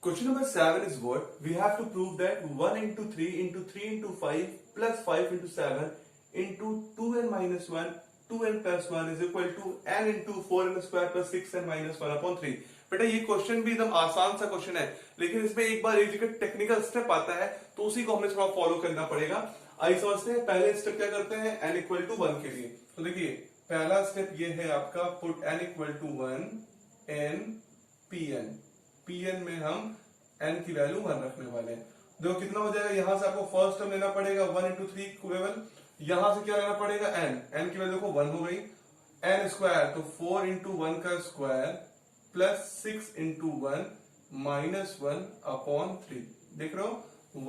Question number 7 is what? We have to prove that 1 into 3 into 3 into 5 plus 5 into 7 into 2n minus 1, 2n plus 1 is equal to n into 4n square plus 6n minus 1 upon 3. बेटा ये question भी एकदम आसान सा question है, लेकिन इसमें एक बार एक जगह टेक्निकल स्टेप आता है तो उसी को हमें थोड़ा फॉलो करना पड़ेगा। आइए समझते हैं। पहले स्टेप क्या करते हैं, n इक्वल टू 1 के लिए। तो देखिए पहला स्टेप ये है आपका, put n equal to 1 n pn। pn में हम n की वैल्यू 1 रखने वाले हैं। देखो कितना हो जाएगा, यहां से आपको फर्स्ट टर्म लेना पड़ेगा 1 इंटू 3 केवल, यहां से क्या लेना पड़ेगा n की वैल्यू देखो 1 हो गई, n स्क्वायर तो 4 इंटू 1 का square plus 6 into 1 minus 1 upon 3। देख रहे हो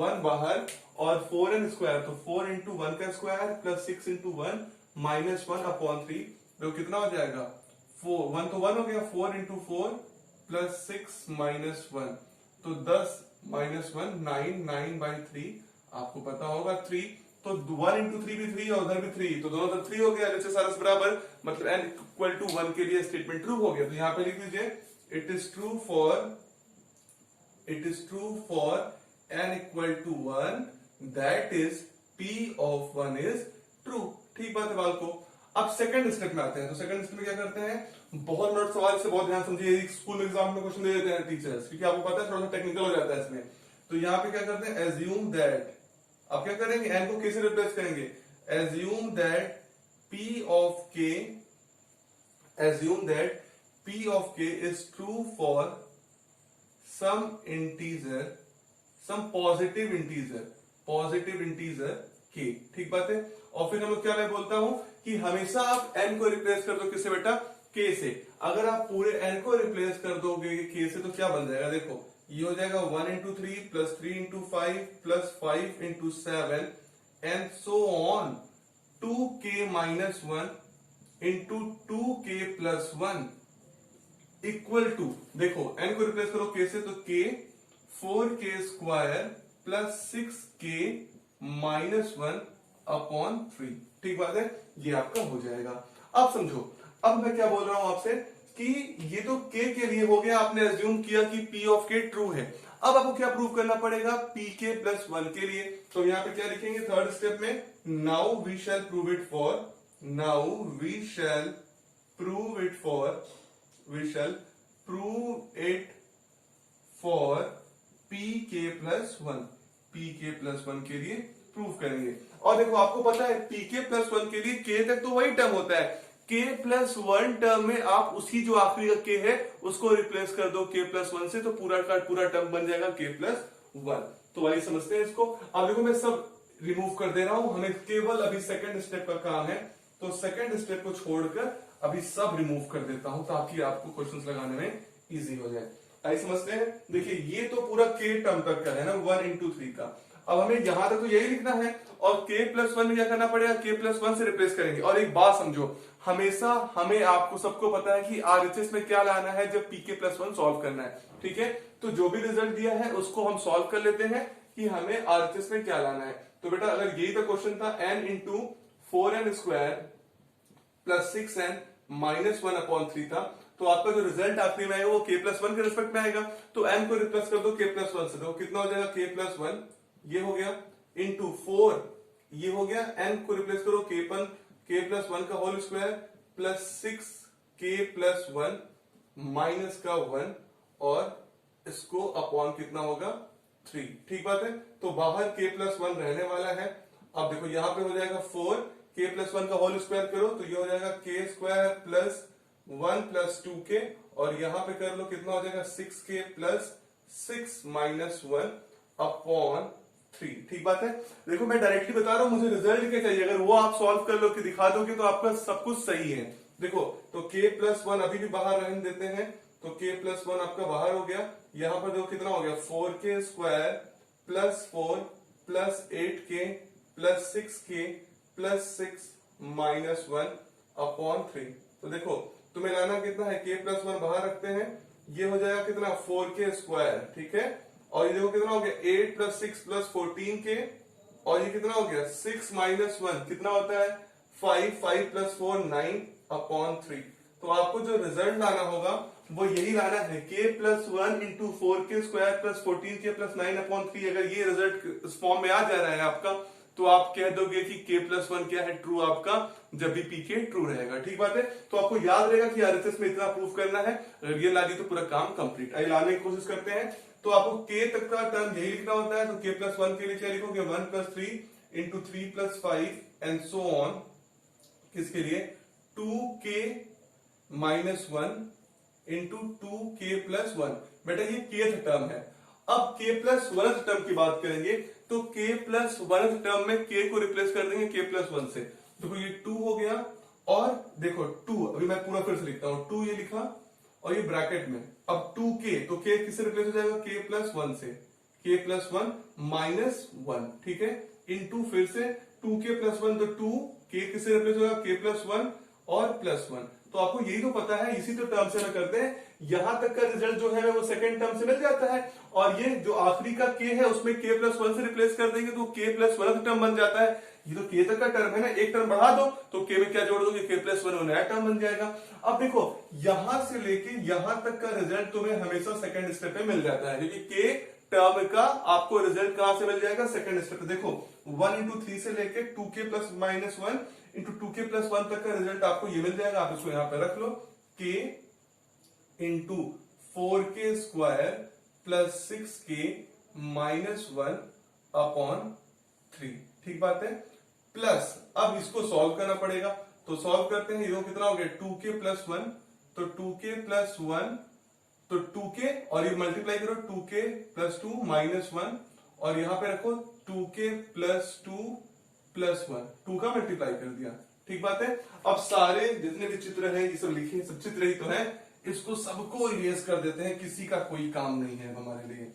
1 बाहर और 4n स्क्वायर तो 4 इंटू 1 का square plus 6 into 1 minus 1 upon 3। देखो कितना हो जाएगा 1 तो 1 हो गया, 4 इंटू 4 प्लस 6 माइनस 1 तो 10 माइनस 1 9 बाई 3 आपको पता होगा 3। तो 1 इंटू 3 भी 3 और उधर भी 3, तो दोनों तरफ 3 हो गया, जैसे सारा बराबर, मतलब n इक्वल टू 1 के लिए स्टेटमेंट ट्रू हो गया। तो यहां पे लिख दीजिए it is true for n equal to 1 that is p of 1 is true. ठीक बात है बाल को। अब सेकंड स्टेप में आते हैं। तो सेकंड स्टेप में क्या करते हैं, बहुत नोट सवाल से बहुत ध्यान समझिए, स्कूल एग्जाम में क्वेश्चन दे देते हैं टीचर्स, क्योंकि आपको पता है थोड़ा सा टेक्निकल हो जाता है इसमें। तो यहाँ पे क्या करते हैं, एज्यूम दैट, अब क्या करेंगे n को कैसे रिप्लेस करेंगे, assume that p of k is true for some integer, some positive integer k। ठीक बात है। और फिर हम लोग क्या, मैं बोलता हूं कि हमेशा आप n को रिप्लेस कर दो किससे बेटा, k से। अगर आप पूरे n को रिप्लेस कर दोगे k से तो क्या बन जाएगा, देखो ये हो जाएगा 1 into 3 plus 3 into 5 plus 5 into 7 and so on 2k minus 1 into 2k plus 1 equal to, देखो n को रिप्लेस करो k से तो k 4k square plus 6k minus 1 upon 3। ठीक बात है, ये आपका हो जाएगा। अब समझो, अब मैं क्या बोल रहा हूं आपसे कि ये तो k के लिए हो गया, आपने एज्यूम किया कि p ऑफ k ट्रू है। अब आपको क्या प्रूव करना पड़ेगा, pk प्लस 1 के लिए। तो यहां पे क्या लिखेंगे थर्ड स्टेप में, now we shall prove it for pk plus 1 के लिए प्रूव करेंगे। और देखो आपको पता है pk प्लस 1 के लिए k तक तो वही टर्म होता है, k प्लस 1 टर्म में आप उसकी जो आखिरी का k है उसको रिप्लेस कर दो k प्लस 1 से, तो पूरा का पूरा टर्म बन जाएगा k प्लस 1। तो आइए समझते हैं इसको। अब देखो मैं सब रिमूव कर दे रहा हूं, हमें केवल अभी सेकंड स्टेप का काम है। तो सेकंड स्टेप को छोड़कर अभी सब रिमूव कर देता हूं ताकि आपको क्वेश्चंस लगाने में इजी हो जाए। आइए समझते हैं। देखिए ये तो पूरा k टर्म तक का है ना, 1 इंटू 3 का। अब हमें यहां तक तो यही लिखना है, और k प्लस 1 में क्या करना पड़ेगा, k प्लस 1 से रिप्लेस करेंगे। और एक बात समझो, हमेशा हमें, आपको सबको पता है कि आरएचएस में क्या लाना है जब pk प्लस 1 सॉल्व करना है। ठीक है, तो जो भी रिजल्ट दिया है उसको हम सॉल्व कर लेते हैं कि हमें आरएचएस में क्या लाना है। तो बेटा अगर यही तो क्वेश्चन था, n into 4n square plus 6n minus 1 upon 3 था, तो आपका जो रिजल्ट आखिरी में आएगा वो k प्लस 1 के रिस्पेक्ट में आएगा। तो n को रिप्लेस कर दो k प्लस 1 से, तो कितना हो जाएगा k प्लस 1, ये हो गया, इंटू 4 ये हो गया, n को रिप्लेस करो k प्लस 1 का whole square plus 6k plus 1 minus का 1 और इसको अपॉन कितना होगा 3। ठीक बात है। तो बाहर k प्लस 1 रहने वाला है। अब देखो यहां पे हो जाएगा 4, k प्लस 1 का होल स्क्वायर करो तो ये हो जाएगा k square plus 1 plus 2k, और यहां पे कर लो कितना हो जाएगा 6k प्लस 6 माइनस 1 अपॉन 3। ठीक बात है। देखो मैं डायरेक्टली बता रहा हूं, मुझे रिजल्ट क्या चाहिए, अगर वो आप सॉल्व कर लो कि दिखा दोगे तो आपका सब कुछ सही है। देखो तो k प्लस 1 अभी भी बाहर रहने देते हैं, तो k प्लस 1 आपका बाहर हो गया। यहां पर देखो कितना हो गया 4k square plus 4 plus 8k plus 6k plus 6 minus 1 upon 3। तो देखो तुम्हें लाना कितना है, k प्लस 1 बाहर रखते हैं, ये हो जाएगा कितना 4k स्क्वायर। ठीक है, और ये देखो कितना हो गया 8 प्लस 6 प्लस 14k, और ये कितना हो गया 6 माइनस 1 कितना होता है 5 प्लस 4 9 अपॉन 3। तो आपको जो रिजल्ट लाना होगा वो यही लाना है, k plus 1 into 4k square plus 14k plus 9/3। अगर ये रिजल्ट इस फॉर्म में आ जा रहा है आपका, तो आप कह दोगे कि k प्लस 1 क्या है, ट्रू आपका, जब भी pk ट्रू रहेगा। ठीक बात है, तो आपको याद रहेगा कि RHS में इतना प्रूफ करना है। अगर ये ला दी तो पूरा काम कंप्लीट। आइए लाने की कोशिश करते हैं। तो आपको k तक का टर्म यही लिखना होता है, तो k प्लस 1 के लिए क्या लिखोगे, 1 plus 3 into 3 plus 5 and so on. किसके लिए, 2k minus 1 into 2k plus 1। बेटा ये k टर्म है। अब k प्लस 1 टर्म की बात करेंगे, तो k प्लस 1 टर्म में k को रिप्लेस कर देंगे k प्लस 1 से। देखो ये 2 हो गया, और देखो 2, अभी मैं पूरा फिर से लिखता हूं, 2 ये लिखा और ये ब्रैकेट में, अब 2k, तो k किससे रिप्लेस हो जाएगा, k प्लस 1 से, k प्लस 1 माइनस 1। ठीक है, इंटू फिर से 2k प्लस 1, तो 2k किससे रिप्लेस होगा, k प्लस 1 और प्लस 1। तो आपको यही तो पता है, इसी तो टर्म से ना करते हैं, यहां तक का रिजल्ट जो है वो सेकंड टर्म से मिल जाता है, और ये जो आखिरी का k है उसमें k प्लस 1 से रिप्लेस कर देंगे तो k प्लस 1 टर्म बन जाता है। ये तो k तक का टर्म है ना, एक टर्म बढ़ा दो तो k में क्या जोड़ दोगे, k प्लस 1 नया टर्म बन जाएगा। अब देखो यहां से लेके यहां तक का रिजल्ट तुम्हें हमेशा सेकंड स्टेप में मिल जाता है, क्योंकि k टर्म का आपको रिजल्ट कहां से मिल जाएगा, सेकंड स्टेप पे। देखो 1 इंटू 3 से लेके 2k plus minus 1 into 2k plus 1 तक का रिजल्ट आपको ये मिल जाएगा। आप इसको यहां पे रख लो, k into 4k square plus 6k minus 1 upon 3। ठीक बात है, प्लस अब इसको सॉल्व करना पड़ेगा, तो सॉल्व करते हैं। ये कितना हो गया, 2k प्लस 1, तो 2k प्लस 1, तो 2k और ये मल्टीप्लाई करो, 2k प्लस 2 माइनस 1, और यहां पे रखो 2k प्लस 2 प्लस 1, 2 का मल्टीप्लाई कर दिया। ठीक बात है, अब सारे जितने भी चित्र हैं ये सब लिखे, सब चित्र ही तो है, इसको सबको इरेज कर देते हैं, किसी का कोई काम नहीं है हमारे लिए,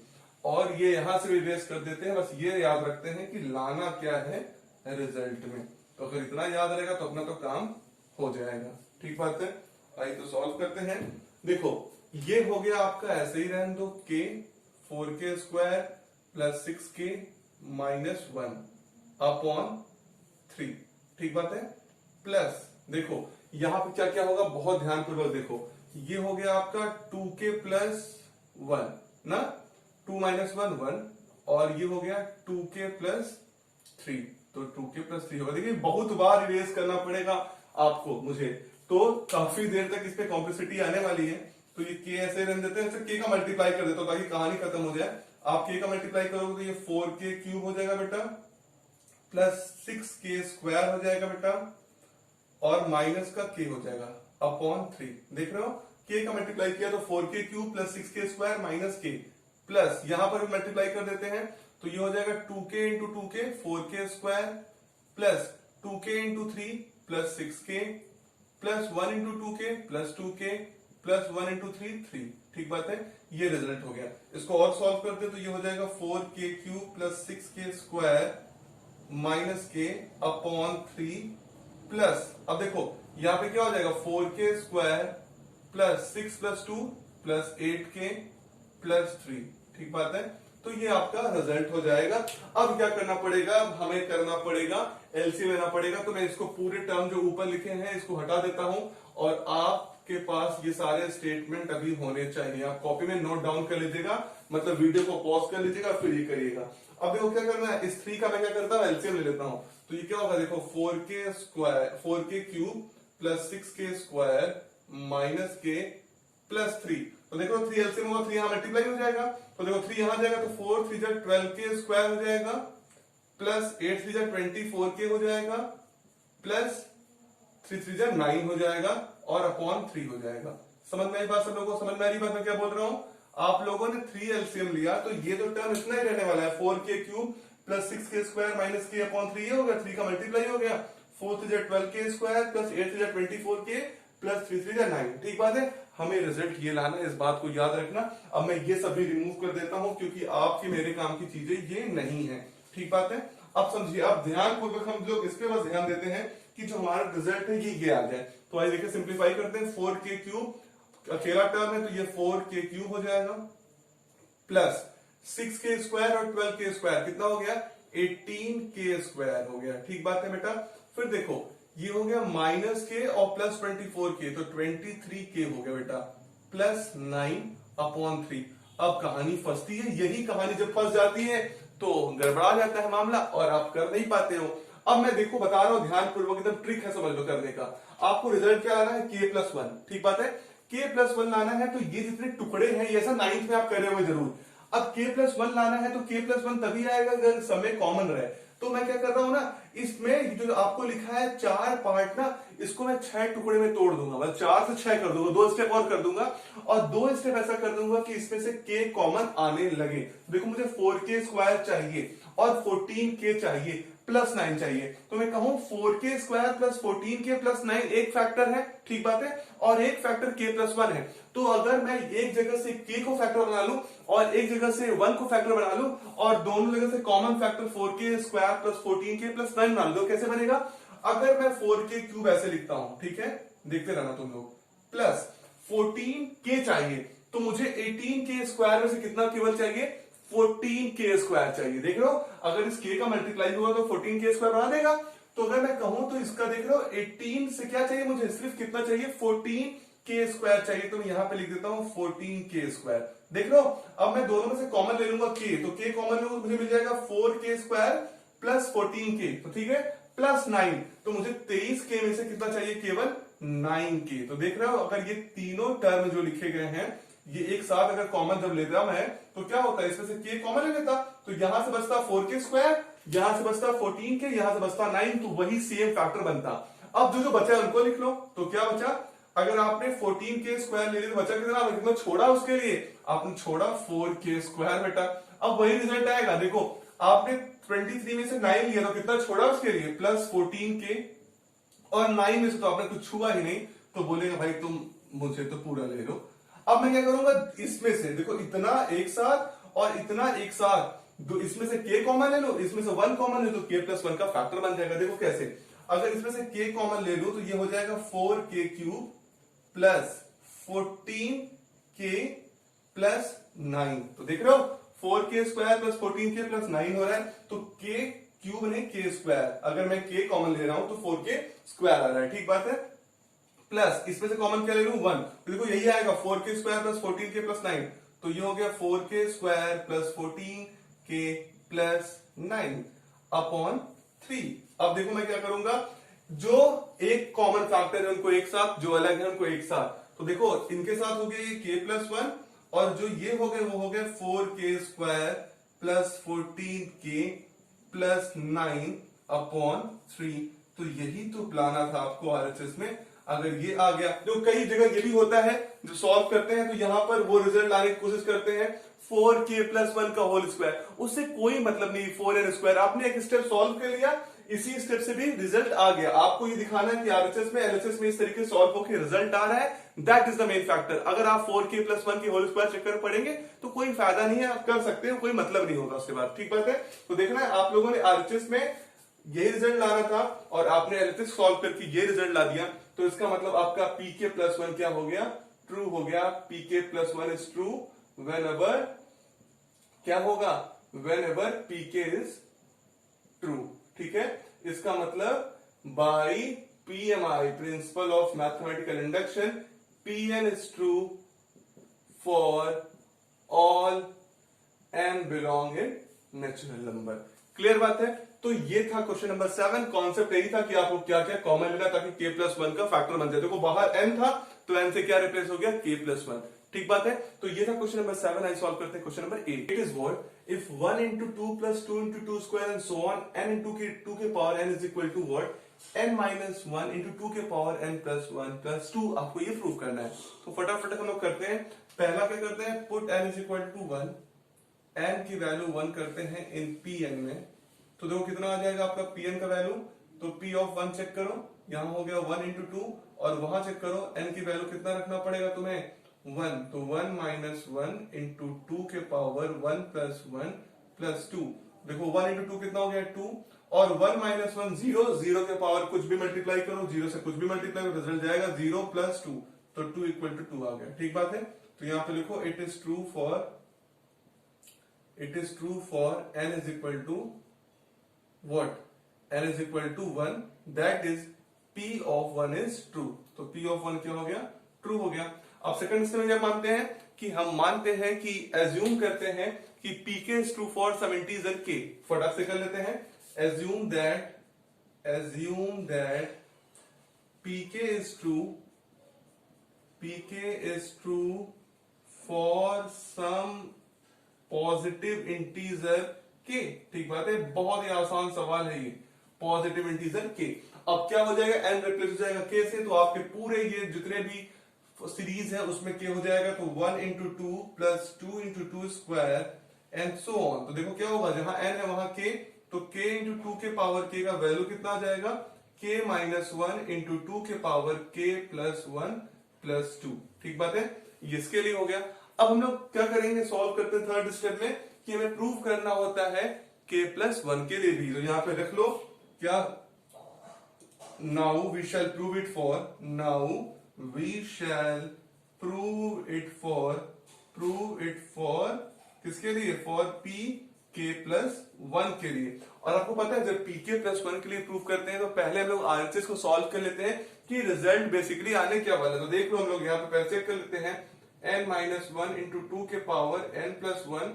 और ये यहां से भी इरेज कर देते हैं। बस ये याद रखते हैं कि लाना क्या है रिजल्ट में, तो अगर इतना याद रहेगा तो अपना तो काम हो जाएगा। ठीक बात है, आइए तो सॉल्व करते हैं। देखो ये हो गया आपका, ऐसे ही रहने दो, k 4k square plus 6k minus 1 upon 3। ठीक बात है, प्लस देखो यहां पे क्या क्या होगा, बहुत ध्यानपूर्वक देखो, ये हो गया आपका 2k प्लस 1 ना, 2 माइनस 1 1, और ये हो गया 2k प्लस 3, तो 2k प्लस 3 होगा। देखिए बहुत बार इरेज करना पड़ेगा आपको, मुझे तो काफी देर तक इस पे कॉम्प्लेक्सिटी आने वाली है, तो ये k ऐसे रहने देते हैं, इसे k का मल्टीप्लाई कर देता हूं ताकि कहानी खत्म हो जाए। आप k का मल्टीप्लाई करोगे तो ये 4k क्यूब हो जाएगा बेटा, प्लस 6k स्क्वायर हो जाएगा बेटा, और माइनस का k हो जाएगा अपॉन 3। देख रहे हो, k का मल्टीप्लाई किया तो 4k cube plus 6k square minus k, plus यहां पर भी मल्टीप्लाई कर देते हैं, तो ये हो जाएगा 2k into 2k 4k square plus 2k into 3 plus 6k plus 1 into 2k plus 2k plus 1 into 3 3। ठीक बात है, ये रिजल्ट हो गया। इसको और सॉल्व करते तो ये हो जाएगा 4k cube plus 6k square minus k upon 3 plus, अब देखो यहां पे क्या हो जाएगा, 4k square plus 6 plus 2 plus 8k plus 3। ठीक बात है, तो ये आपका रिजल्ट हो जाएगा। अब क्या करना पड़ेगा, हमें करना पड़ेगा एलसीएम लेना पड़ेगा। तो मैं इसको पूरे टर्म जो ऊपर लिखे हैं इसको हटा देता हूं, और आपके पास ये सारे स्टेटमेंट अभी होने चाहिए। आप कॉपी में नोट डाउन कर लीजिएगा, मतलब वीडियो को पॉज कर लीजिएगा, फिर ये करिएगा। अब देखो क्या करना है, इस 3 का मैं क्या करता हूँ, एलसीएम ले लेता हूं। तो ये क्या होगा, देखो 4k square 4k cube plus 6k square minus k plus 3, तो देखो 3 एलसीएम होगा, 3 यहां मल्टीप्लाई हो जाएगा, तो देखो 3 यहां जाएगा तो 4 3 जा 12k स्क्वायर हो जाएगा, प्लस 8 3 जा 24k हो जाएगा, प्लस 3 3 जा 9 हो जाएगा, और अपॉन 3 हो जाएगा। समझ में आई बात, सब लोगों को समझ में आ रही बात मैं क्या बोल रहा हूं। आप लोगों ने 3 एलसीएम लिया तो ये तो टर्म इतना ही रहने वाला है, 4k cube plus 6k square minus k upon 3 ये हो गया, 3 का मल्टीप्लाई हो गया, 4 3 जा 12k स्क्वायर प्लस 8 3 जा 24k प्लस 3 3 जा 9। ठीक बात है, हमें रिजल्ट ये लाना है, इस बात को याद रखना। अब मैं ये सभी रिमूव कर देता हूं क्योंकि आपकी मेरे काम की चीजें ये नहीं है। ठीक बात है, अब समझिए, अब ध्यान पूर्वक हम लोग इस पे बस ध्यान देते हैं कि जो हमारा रिजल्ट है ये आ जाए। तो आइए देखिए, सिंप्लीफाई करते हैं। 4k क्यूब अकेला टर्म है तो ये 4k क्यूब हो जाएगा, प्लस 6k स्क्वायर और 12k स्क्वायर कितना हो गया, 18k स्क्वायर हो गया। ठीक बात है बेटा, फिर देखो ये हो गया माइनस के और प्लस 24k, तो 23k हो गया बेटा, प्लस 9/3। अब कहानी फंसती है, यही कहानी जब फंस जाती है तो गड़बड़ा जाता है मामला और आप कर नहीं पाते हो। अब मैं देखो बता रहा हूं ध्यान पूर्वक, एकदम ट्रिक है समझ लो करने का। आपको रिजल्ट क्या लाना है, k+1, ठीक बात है। k+1 लाना है, तो ये जितने टुकड़े हैं ये ऐसा 9th में आप कर रहे हो जरूर। अब k+1 लाना है तो k+1 तभी आएगा अगर समय कॉमन रहे। तो मैं क्या कर रहा हूं ना, इसमें जो आपको लिखा है 4 पार्ट ना, इसको मैं 6 टुकड़े में तोड़ दूंगा, मतलब 4 से 6 कर दूंगा, 2 स्टेप और कर दूंगा, और 2 स्टेप ऐसा कर दूंगा कि इसमें से k कॉमन आने लगे। देखो मुझे 4k² चाहिए और 14k चाहिए प्लस 9 चाहिए, तो मैं कहूं 4k² प्लस 14k प्लस 9 एक फैक्टर है, ठीक बात है, और एक फैक्टर k+1 है। तो अगर मैं एक जगह से k को फैक्टर बना लूं और एक जगह से 1 को फैक्टर बना लूं और दोनों जगह से common factor 4k² plus 14k plus 9 बना लूं, कैसे बनेगा? अगर मैं 4k³ ऐसे लिखता हूं, ठीक है, देखते रहना तुम लोग, प्लस 14k चाहिए, तो मुझे 18k² में से कितना केवल चाहिए? 14k² चाहिए। देख रहे हो, अगर इस k का मल्टीप्लाई हुआ तो 14k² बना देगा। तो अगर मैं कहूं तो इसका देख रहे हो 18 से क्या चाहिए मुझे, सिर्फ कितना चाहिए? 14k² चाहिए, तो मैं यहां पे लिख देता हूं 14k²। देख रहे हो, अब मैं दोनों में से कॉमन ले लूंगा k, तो k कॉमन लूंगा, मुझे मिल जाएगा 4k² प्लस 14k, तो ठीक है, प्लस 9, तो मुझे 23k में से कितना चाहिए? केवल 9k। तो देख रहे हो, अगर ये तीनों टर्म जो लिखे गए हैं ये एक साथ अगर कॉमन जब लेता मैं तो क्या होता है, इसमें से k कॉमन ले लेता, तो यहां से बचता 4k², यहां से बचता 14k, यहां से बचता 9, तो वही सेम फैक्टर बनता। अब जो जो बचा है उनको लिख लो, तो क्या बचा? अगर आपने 14k² ले लिया तो बचा कितना? कितना छोड़ा उसके लिए? आपने छोड़ा 4k² बेटा। अब वही रिजल्ट आएगा, देखो आपने 23 में से 9 लिया तो कितना छोड़ा उसके लिए? प्लस 14k, और 9 में से तो आपने कुछ छुआ ही नहीं, तो बोलेगा भाई तुम मुझे तो पूरा ले लो। अब मैं क्या करूंगा, इसमें से देखो इतना एक साथ और इतना एक साथ, दो इसमें से k कॉमन ले लो, इसमें से 1 कॉमन ले लो, k+1 का फैक्टर बन जाएगा। देखो कैसे, अगर इसमें से k कॉमन ले लो तो ये हो जाएगा 4k³ प्लस 14k प्लस 9। तो देख रहे हो 4k² प्लस 14k प्लस 9 हो रहा है, तो k³ नहीं k², अगर मैं k कॉमन ले रहा हूं तो 4k² आ रहा है, ठीक बात है। प्लस इसमें से कॉमन क्या ले लूं? 1, तो देखो यही आएगा 4k² प्लस 14k प्लस 9, तो ये हो गया 4k² प्लस 14k प्लस 9/3। अब देखो मैं क्या करूंगा, जो एक कॉमन फैक्टर है उनको एक साथ, जो अलग है उनको एक साथ, तो देखो इनके साथ हो गया ये k+1, और जो ये हो गए वो हो गया 4k² प्लस 14k प्लस 9/3। तो यही तो प्लाना था आपको आरएचएस में। अगर ये आ गया, जो कई जगह ये भी होता है, जो सॉल्व करते हैं तो यहां पर वो रिजल्ट लाने की कोशिश करते हैं 4k+1 का होल स्क्वायर, उससे कोई मतलब नहीं, 4n²। आपने एक स्टेप सॉल्व कर लिया, इसी स्टेप से भी रिजल्ट आ गया। आपको ये दिखाना है कि आरएचएस में एलएचएस में इस तरीके से सॉल्व होकर रिजल्ट आ रहा है, that is the main factor. अगर आप 4k+1 की होल स्क्वायर चक्कर पढ़ेंगे तो कोई फायदा नहीं है, आप कर सकते हो, कोई मतलब नहीं होगा उसके बाद, ठीक बात है। तो देखना है आप लोगों ने आरएचएस में ये रिजल्ट लाना था और आपने एलएचएस सॉल्व करके ये रिजल्ट ला दिया, तो इसका मतलब आपका pk+1 क्या हो गया? ट्रू हो गया। pk+1 is true when ever क्या होगा? When ever pk is true, ठीक है। इसका मतलब by PMI, principal of mathematical induction, Pn is true for all n belong in natural number. Clear बात है। तो ये था क्वेश्चन नंबर 7। कॉन्सेप्ट यही था कि आपको क्या क्या कॉमन लेना ताकि k+1 का फैक्टर बन जाए। देखो बाहर n था तो n से क्या रिप्लेस हो गया? k+1, ठीक बात है। तो ये था क्वेश्चन नंबर 7। आई सॉल्व करते हैं question number 8। It is what if 1 into 2 plus 2 into 2 square and so on n into 2 के power n is equal to what? n minus 1 into 2 के पावर n plus 1 plus 2। आपको ये prove करना है, तो फटाफट हम लोग करते हैं। पहला क्या करते हैं, put n is equal to 1, n की वैल्यू 1 करते हैं इन Pn में, तो देखो कितना आ जाएगा आपका Pn का वैल्यू। तो P of 1 चेक करो, यहां हो गया 1 into 2, और वहां चेक करो n की वैल्यू कितना रखना पड़ेगा तुम्हें? 1, तो 1 minus 1 into 2 के पावर 1 plus 1 plus 2। देखो 1 into 2 कितना हो गया? 2, और 1 minus 1 0, 0 के पावर कुछ भी मल्टीप्लाई करो, 0 से कुछ भी मल्टीप्लाई करो, रिजल्ट जाएगा 0 plus 2, तो 2 equal to 2 आ गया, ठीक बात है। तो यहां पे लिखो it is true for n is equal to what? n is equal to 1, that is p of 1 is true। तो p of 1 क्या हो गया? ट्रू हो गया। अब सेकंड स्टेप में क्या मानते हैं कि हम मानते हैं कि एज्यूम करते हैं कि pk is true for some integer k। फटाक से कर लेते हैं, एज्यूम that pk is true for some positive integer k. ठीक बात है, बहुत ही आसान सवाल है ये, पॉजिटिव इंटीजर के। अब क्या हो जाएगा, n रिप्लेस हो जाएगा k से, तो आपके पूरे ये जितने भी सीरीज है उसमें k हो जाएगा, तो 1 into two plus 2 into two square and so on. तो देखो क्या होगा, जहां n है वहां k, तो k इंटू टू के पावर k का वैल्यू कितना आ जाएगा, k माइनस 1 इंटू टू के पावर k प्लस 1 प्लस 2। ठीक बात है, ये इसके लिए हो गया। अब हम लोग क्या करेंगे, सॉल्व करते हैं थर्ड स्टेप में कि हमें प्रूव करना होता है k प्लस 1 के लिए भी। तो यहां पे रख लो क्या, now we shall prove it for किसके लिए, फॉर p k प्लस 1 के लिए। और आपको पता है जब pk प्लस 1 के लिए प्रूव करते हैं तो पहले हम लोग RHS को सॉल्व कर लेते हैं कि रिजल्ट बेसिकली आने क्या वाला है। तो देख लो हम लोग यहाँ पे पहले चेक कर लेते हैं, n माइनस 1 इंटू टू के पावर n प्लस 1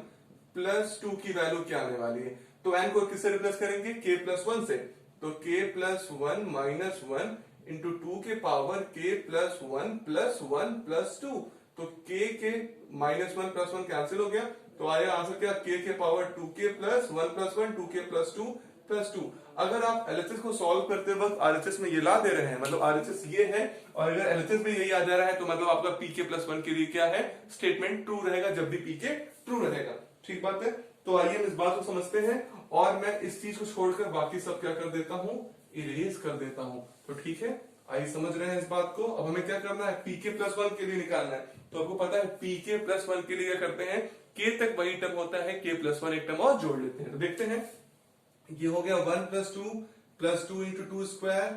प्लस 2 की वैल्यू क्या आने वाली है। तो n को किससे रिप्लेस करेंगे, k प्लस 1 से, तो k plus 1 minus 1 into two के power k plus 1 plus 1 plus 2। तो k के माइनस 1 प्लस 1 कैंसिल हो गया, तो आया आंसर क्या, k के power 2k plus 1 plus 1 2k plus 2 plus 2। अगर आप LHS को सॉल्व करते वक्त RHS में ये ला दे रहे हैं, मतलब RHS ये है, और अगर LHS में यही आ जा रहा है, तो मतलब आपका pk प्लस 1 के लिए क्या है, स्टेटमेंट ट्रू रहेगा जब भी pk ट्रू रहेगा। ठीक बात है, तो आइए हम इस बात को समझते हैं, और मैं इस चीज को छोड़कर बाकी सब क्या कर देता हूं, इरेज कर देता हूं। तो ठीक है, आइए समझ रहे हैं इस बात को। अब हमें क्या करना है, pk प्लस 1 के लिए निकालना है। तो आपको पता है pk प्लस 1 के लिए क्या करते हैं, k तक वही टर्म होता है, k प्लस 1 एक टर्म और जोड़ लेते हैं। तो देखते हैं, ये हो गया 1 plus 2 into two square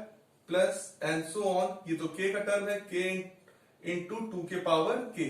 plus and so on. ये तो k का टर्म है, k इंटू टू के पावर k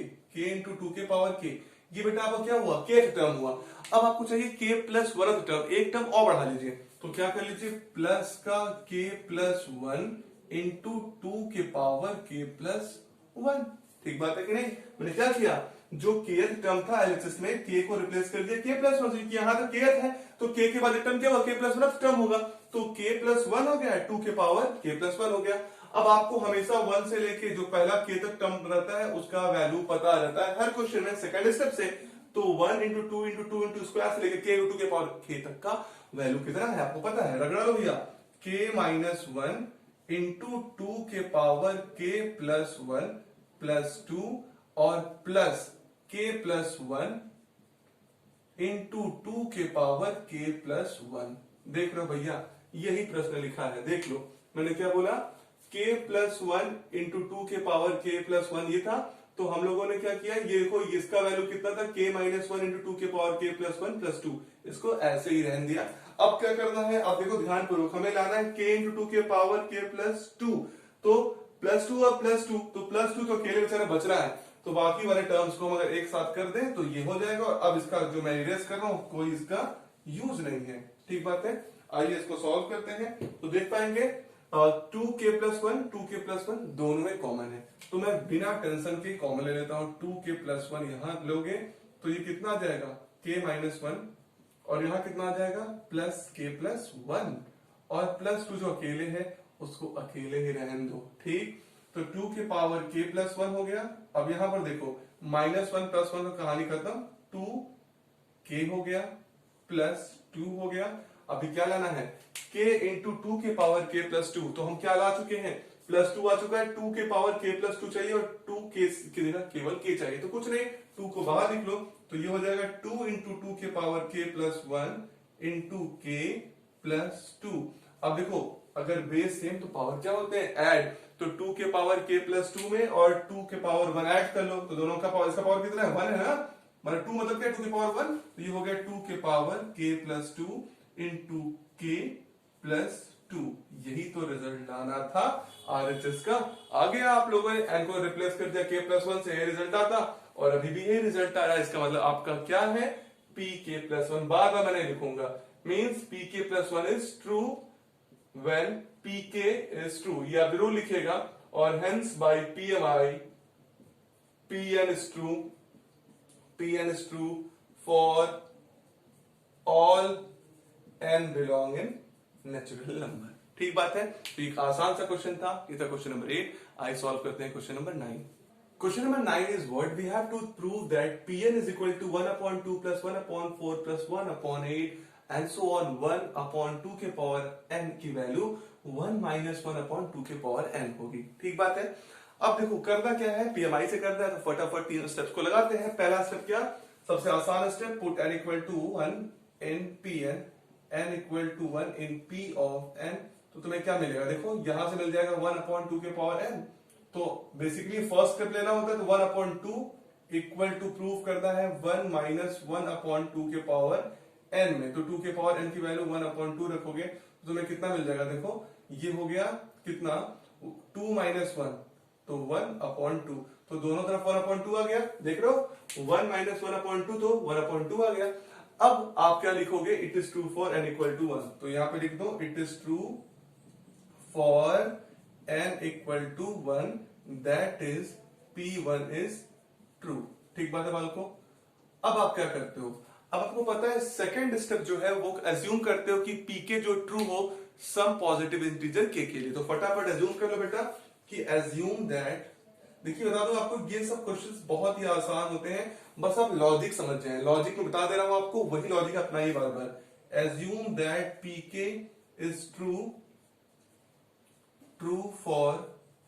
इंटू टू के पावर k। ये बेटा आपका क्या हुआ, k टर्म हुआ। अब आपको चाहिए k प्लस 1 टर्म, एक टर्म और बढ़ा लीजिए। तो क्या कर लीजिए, प्लस का k प्लस 1 इंटू टू के पावर k प्लस 1। ठीक बात है कि नहीं। मैंने क्या किया, जो kth टर्म था LHS में, k को रिप्लेस कर दिया k प्लस 1 से। यहाँ तो kth है, तो k के बाद एक टर्म क्या होगा, k प्लस 1 टर्म होगा, तो k प्लस 1 हो गया, 2 के पावर k प्लस 1 हो गया। अब आपको हमेशा 1 से लेके जो पहला k तक टर्म रहता है उसका वैल्यू पता रहता है हर क्वेश्चन में सेकंड स्टेप से। तो 1 into two into two into square से लेके k इंटू के पावर k तक का वैल्यू कितना है आपको पता है, रगड़ा लो भैया। k माइनस 1 इंटू टू के पावर k प्लस 1 प्लस 2 और plus k plus 1 into two के पावर k प्लस 1। देख लो भैया, यही प्रश्न लिखा है, देख लो मैंने क्या बोला, k प्लस 1 इंटू टू के पावर k प्लस 1 ये था। तो हम लोगों ने क्या किया, ये देखो इसका वैल्यू कितना था, k माइनस 1 इंटू टू के पावर k प्लस 1 प्लस 2, इसको ऐसे ही रहने दिया। अब क्या करना है, अब देखो ध्यान पूर्वक, हमें लाना है k इंटू टू के पावर k प्लस 2। तो प्लस 2 और प्लस 2, तो प्लस 2 तो अकेले बेचारा बच रहा है, तो बाकी वाले टर्म्स को हम अगर एक साथ कर दें तो ये हो जाएगा। और अब इसका जो मैं इरेज कर रहा हूं कोई इसका यूज नहीं है। ठीक बात है, आइए इसको सॉल्व करते हैं। तो देख पाएंगे 2k प्लस 1 2k प्लस 1 दोनों में कॉमन है, तो मैं बिना टेंशन के कॉमन ले लेता हूं। 2k प्लस 1 यहां लोगे तो ये कितना आ जाएगा, k माइनस 1, और यहां कितना आ जाएगा, प्लस k प्लस 1, और प्लस 2 जो अकेले है उसको अकेले ही रहने दो। ठीक, तो 2 के पावर k प्लस 1 हो गया। अब यहां पर देखो माइनस 1 प्लस 1 का कहानी खत्म, 2k हो गया प्लस 2 हो गया। अभी क्या लाना है, k इंटू टू के पावर k प्लस 2। तो हम क्या ला चुके हैं, प्लस 2 आ चुका है, 2 के पावर k प्लस 2 चाहिए, और 2k की जगह केवल k चाहिए। तो कुछ नहीं, 2 को बाहर लिख लो, तो ये हो जाएगा 2 इंटू टू के power k plus 1 into k plus 2। अब देखो अगर बेस सेम तो पावर क्या होते हैं, ऐड। तो 2 के पावर k प्लस 2 में और 2 के पावर 1 ऐड कर लो, तो दोनों का पावर, इसका पावर कितना है, 1 है ना, मतलब 2 मतलब क्या, 2 के पावर 1, तो ये हो गया 2 के power k plus 2 into k plus 2। यही तो रिजल्ट लाना था RHS का। आगे आप लोगों ने n को रिप्लेस कर दिया k प्लस 1 से, ये रिजल्ट आता, और अभी भी ये रिजल्ट आ रहा है। इसका मतलब आपका क्या है, pk प्लस 1। बार बार मैंने लिखूंगा, means pk plus 1 is true when pk is true, ये आप जरूर लिखेगा। और hence by PMI Pn is true, Pn is true for all n belong in natural number. ठीक बात है। तो एक आसान सा क्वेश्चन था, ये था क्वेश्चन नंबर 8। आइए सॉल्व करते हैं question number 9। Question number 9 is what we have to prove that Pn is equal to 1/2 plus 1/4 plus 1/8 and so on 1/2 के पावर n की वैल्यू 1 minus 1/2 के पावर n होगी। ठीक बात है। अब देखो करना क्या है, पीएमआई से करना है, तो फटाफट तीन स्टेप्स को लगाते हैं। पहला स्टेप क्या, सबसे आसान step, put n equal to 1 in Pn, n equal to 1 in P of n। तो तुम्हें क्या मिलेगा, देखो यहां से मिल जाएगा 1/2 के पावर n। तो बेसिकली फर्स्ट स्टेप लेना होता है, तो 1/2 इक्वल टू प्रूव करना है 1 माइनस 1/2 के पावर n में। तो 2 के पावर n की वैल्यू 1/2 रखोगे तो तुम्हें कितना मिल जाएगा, देखो ये हो गया कितना, 2 माइनस 1 तो 1/2। तो दोनों तरफ 1/2 आ गया, देख रहे हो, 1 माइनस 1/2 तो 1/2 आ गया। अब आप क्या लिखोगे, it is true for n equal to 1। तो यहां पे लिख दो it is true for n equal to 1 that is P1 is true. ठीक बात है बालकों। अब आप क्या करते हो, अब आपको पता है सेकंड स्टेप जो है वो एज्यूम करते हो कि pk जो ट्रू हो सम पॉजिटिव इंटीजर k के लिए। तो फटाफट एज्यूम कर लो बेटा कि एज्यूम दैट, देखिए बता दो आपको ये सब क्वेश्चंस बहुत ही आसान होते हैं, बस आप लॉजिक समझ जाएं। लॉजिक में बता दे रहा हूं आपको, वही लॉजिक अपनाइए बार बार। Assume that pk is true for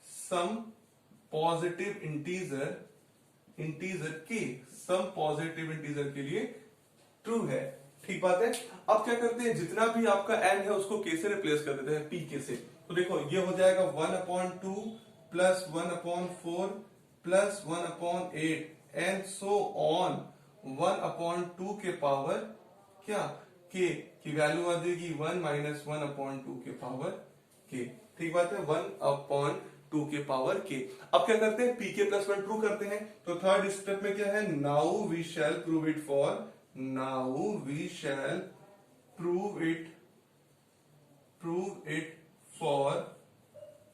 some positive integer k, some positive integer के लिए ट्रू है। ठीक बात है। अब क्या करते हैं, जितना भी आपका n है उसको k से रिप्लेस कर देते हैं, pk से। तो देखो ये हो जाएगा 1/2 plus 1/4 plus 1/8 and so on 1/2 के पावर क्या, k की वैल्यू आ जाएगी 1 माइनस 1/2 के पावर k। ठीक बात है, 1/2 के पावर k। अब क्या करते हैं, pk प्लस 1 ट्रू करते हैं। तो थर्ड स्टेप में क्या है, now we shall prove it for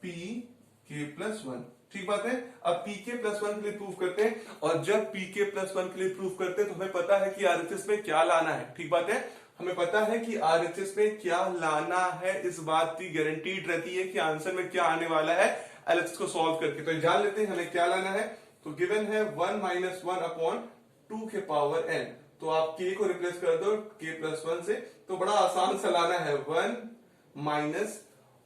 pk plus 1। ठीक बात है। अब pk प्लस 1 के लिए प्रूव करते हैं, और जब pk प्लस 1 के लिए प्रूव करते हैं तो हमें पता है कि RHS में क्या लाना है। ठीक बात है, हमें पता है कि RHS में क्या लाना है, इस बात की गारंटीड रहती है कि आंसर में क्या आने वाला है LHS को सॉल्व करके। तो जान लेते हैं हमें क्या लाना है। तो गिवन है 1 माइनस 1/2 के पावर n। तो आप k को रिप्लेस कर दो k प्लस 1 से, तो बड़ा आसान सा लाना है 1 माइनस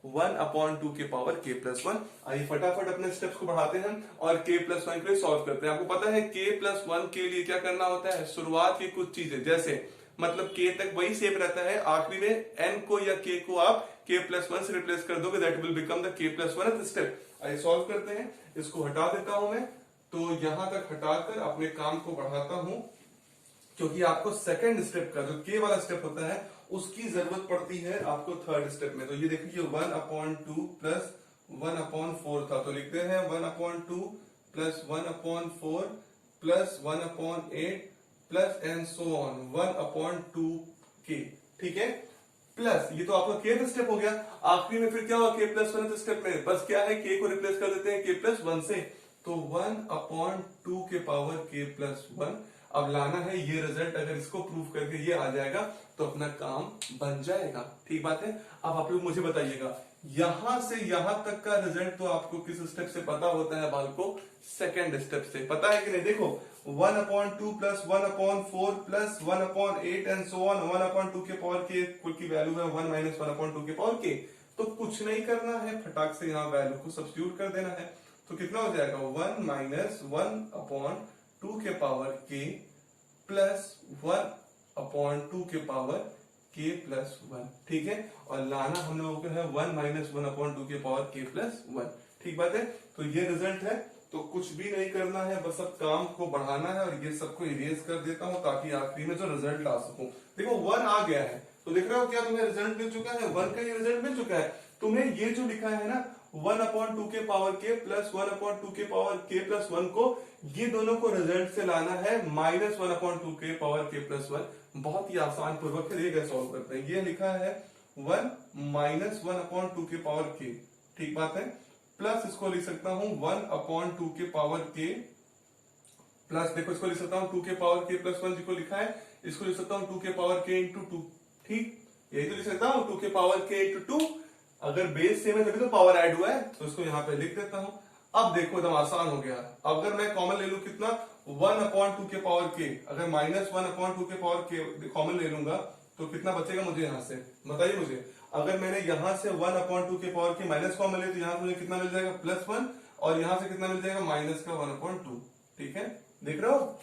1/2 के पावर k प्लस 1। आइए फटाफट अपने स्टेप्स को बढ़ाते हैं और k प्लस 1 के लिए सॉल्व करते हैं। आपको पता है k प्लस 1 के लिए क्या करना होता है, शुरुआत की कुछ चीजें, जैसे मतलब k तक वही सेम रहता है, आखिरी में n को या k को आप k प्लस 1 से रिप्लेस कर दोगे, that will become the k plus 1 step. आइए सॉल्व करते हैं। इसको हटा देता हूं मैं, तो यहां तक हटाकर अपने काम को बढ़ाता हूं, क्योंकि आपको सेकंड स्टेप का जो k वाला स्टेप होता है उसकी जरूरत पड़ती है आपको थर्ड स्टेप में। तो ये देखिए 1/2 प्लस 1/4 था, तो लिखते हैं 1/2 plus 1/4 plus 1/8 plus and so on 1/2 k। ठीक है, प्लस ये तो आपका k स्टेप हो गया। आखिरी में फिर क्या होगा, k प्लस 1 स्टेप में बस क्या है, k को रिप्लेस कर देते हैं k प्लस 1 से, तो 1/2 के पावर k प्लस 1। अब लाना है ये रिजल्ट, अगर इसको प्रूव करके ये आ जाएगा तो अपना काम बन जाएगा। ठीक बात है। अब आप लोग मुझे बताइएगा, यहां से यहां तक का रिजल्ट तो आपको किस स्टेप से पता होता है बालको, सेकंड स्टेप से। पता है कि नहीं, देखो 1/2 plus 1/4 plus 1/8 and so on 1/2 के पावर k कुल की वैल्यू है 1 माइनस 1/2 के पावर k। तो कुछ नहीं करना है, फटाक से यहाँ वैल्यू को सब्स्टिट्यूट कर देना है। तो कितना हो जाएगा, 1 माइनस 1/2 के पावर k प्लस 1/2 के पावर k प्लस 1। ठीक है, और लाना हम लोगों को है 1 माइनस 1/2 के पावर k प्लस 1। ठीक बात है। तो ये रिजल्ट है, तो कुछ भी नहीं करना है, बस अब काम को बढ़ाना है, और ये सबको इरेज कर देता हूं ताकि आखिरी में जो रिजल्ट ला सकूं। देखो 1 आ गया है, तो देख रहे हो क्या तुम्हें रिजल्ट मिल चुका है, 1 का ये रिजल्ट मिल चुका है। तुम्हें ये जो लिखा है ना 1/2 के पावर k प्लस 1/2 के पावर k प्लस 1 को, ये दोनों को रिजल्ट से लाना है माइनस 1/2 के पावर k प्लस 1। बहुत ही आसान पूर्वक है, सॉल्व करते हैं। ये लिखा है 1 माइनस 1/2 के पावर k। ठीक बात है, प्लस इसको लिख सकता हूं 1/2 के पावर k प्लस देखो इसको लिख सकता हूँ 2 के पावर k प्लस 1 जिसको लिखा है, इसको लिख सकता हूँ 2 के पावर k इंटू 2। ठीक, यही तो लिख सकता हूँ 2 के पावर k इंटू 2। अगर बेस सेम है तभी तो पावर ऐड हुआ है, तो इसको यहाँ पे लिख देता हूँ। अब देखो एकदम आसान हो गया। अगर मैं कॉमन ले लू कितना 1/2 के पावर k, अगर -1/2 के पावर k कॉमन ले लूंगा तो कितना बचेगा मुझे यहाँ से बताइए मुझे। अगर मैंने यहाँ से 1/2 के पावर k माइनस कॉमन ले तो यहाँ से मुझे कितना मिल जाएगा +1, और यहाँ से कितना मिल जाएगा माइनस का 1/2। ठीक है, देख रहे हो।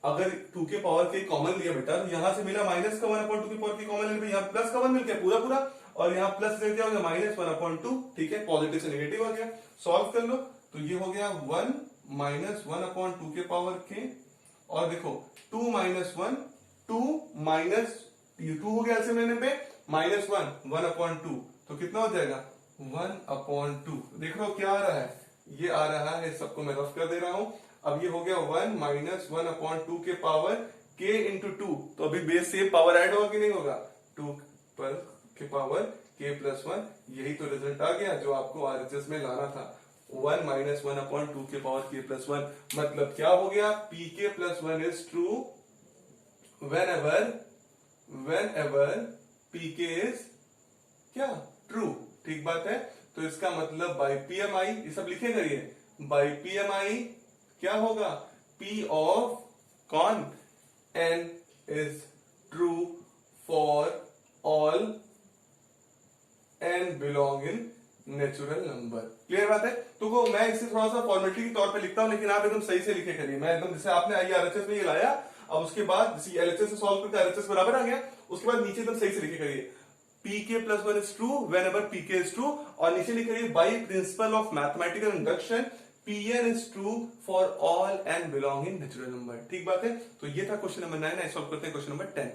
अगर 2 के पावर k कॉमन लिया बेटा तो यहाँ से मिला माइनस का 1/2 के पावर k कॉमन लेने पे यहाँ प्लस का 1 मिल गया पूरा पूरा, और यहाँ प्लस ले दिया -1/2। ठीक है, पॉजिटिव से नेगेटिव हो गया। सॉल्व कर लो तो ये हो गया 1 माइनस 1/2 के पावर k, और देखो 2 माइनस 1 2 माइनस ये 2 हो गया ऐसे लेने पे -1 1/2, तो कितना हो जाएगा 1/2। देख रहे हो क्या आ रहा है, ये आ रहा है, सबको मैं रफ कर दे रहा हूं। अब ये हो गया 1 माइनस 1/2 के पावर k इंटू 2, तो अभी बेस से पावर ऐड होगा कि नहीं होगा, 2 पर के पावर k प्लस 1, यही तो रिजल्ट आ गया जो आपको आरएचएस में लाना था। 1 माइनस 1/2 के पावर k प्लस 1, मतलब क्या हो गया, pk plus 1 is true whenever pk is क्या ट्रू। ठीक बात है, तो इसका मतलब बाई PMI, ये सब लिखे करिए, बाई PMI क्या होगा, P ऑफ कौन n is true for all n belong in natural number. Clear बात है। तो मैं इसे थोड़ा सा फॉर्मेलिटी के तौर पे लिखता हूं, लेकिन आप एकदम सही से लिखे करिए। मैं एकदम जैसे आपने आरएचएस में ये लाया, अब उसके बाद जैसे एलएचएस से सॉल्व करके आरएचएस बराबर आ गया, उसके बाद नीचे एकदम सही से लिखे करिए pk plus 1 is true whenever pk is true, और नीचे लिख करिए by principal of mathematical induction pn is true for all n belong in natural number. ठीक बात है। तो ये था क्वेश्चन नंबर 9। आई सॉल्व करते हैं question number 10।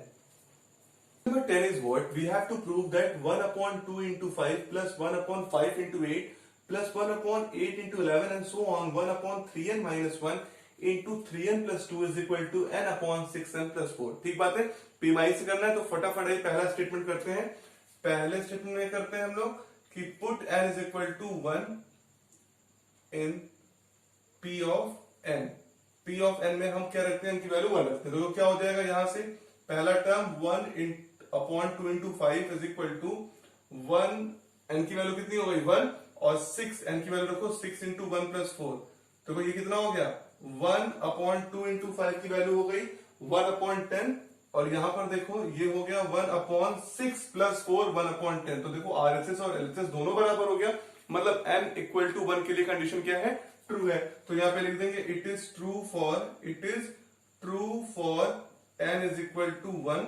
Number 10 is what? We have to prove that 1/2 into 5 plus 1/5 into 8 plus 1/8 into 11 and so on 1/3n minus 1 into 3n plus 2 is equal to n/6n plus 4। ठीक बात है। PMI से करना है तो फटाफट ये पहला स्टेटमेंट करते हैं। पहले स्टेटमेंट में करते हैं हम लोग कि put n is equal to 1 in p of n। p of n में हम क्या रखते हैं, इनकी वैल्यू 1 रखते हैं। तो क्या हो जाएगा यहां से पहला term 1/2 into 5 is equal to 1, n की वैल्यू कितनी हो गई 1, और 6 n की वैल्यू रखो 6 into 1 plus 4, तो ये कितना हो गया 1/2 into 5 की वैल्यू हो गई 1/10, और यहां पर देखो ये हो गया 1/6 plus 4 1/10। तो देखो आरएचएस और एलएचएस दोनों बराबर हो गया, मतलब n इक्वल टू 1 के लिए कंडीशन क्या है, ट्रू है। तो यहां पे लिख देंगे it is true for n is equal to 1,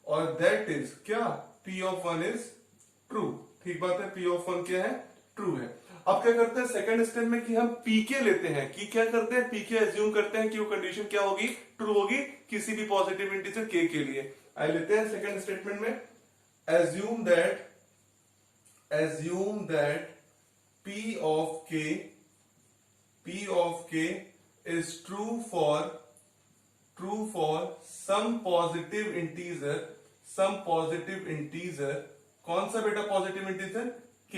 और दैट इज क्या p ऑफ 1 इज ट्रू। ठीक बात है, p ऑफ 1 क्या है, ट्रू है। अब क्या करते हैं सेकंड स्टेप में कि हम pk लेते हैं, कि क्या करते हैं pk एज्यूम करते हैं कि वो कंडीशन क्या होगी, ट्रू होगी किसी भी पॉजिटिव इंटीजर k के लिए। आई लेते हैं सेकंड स्टेटमेंट में assume that p of k is true for some positive integer. कौन सा बेटा पॉजिटिव इंटीजर, k,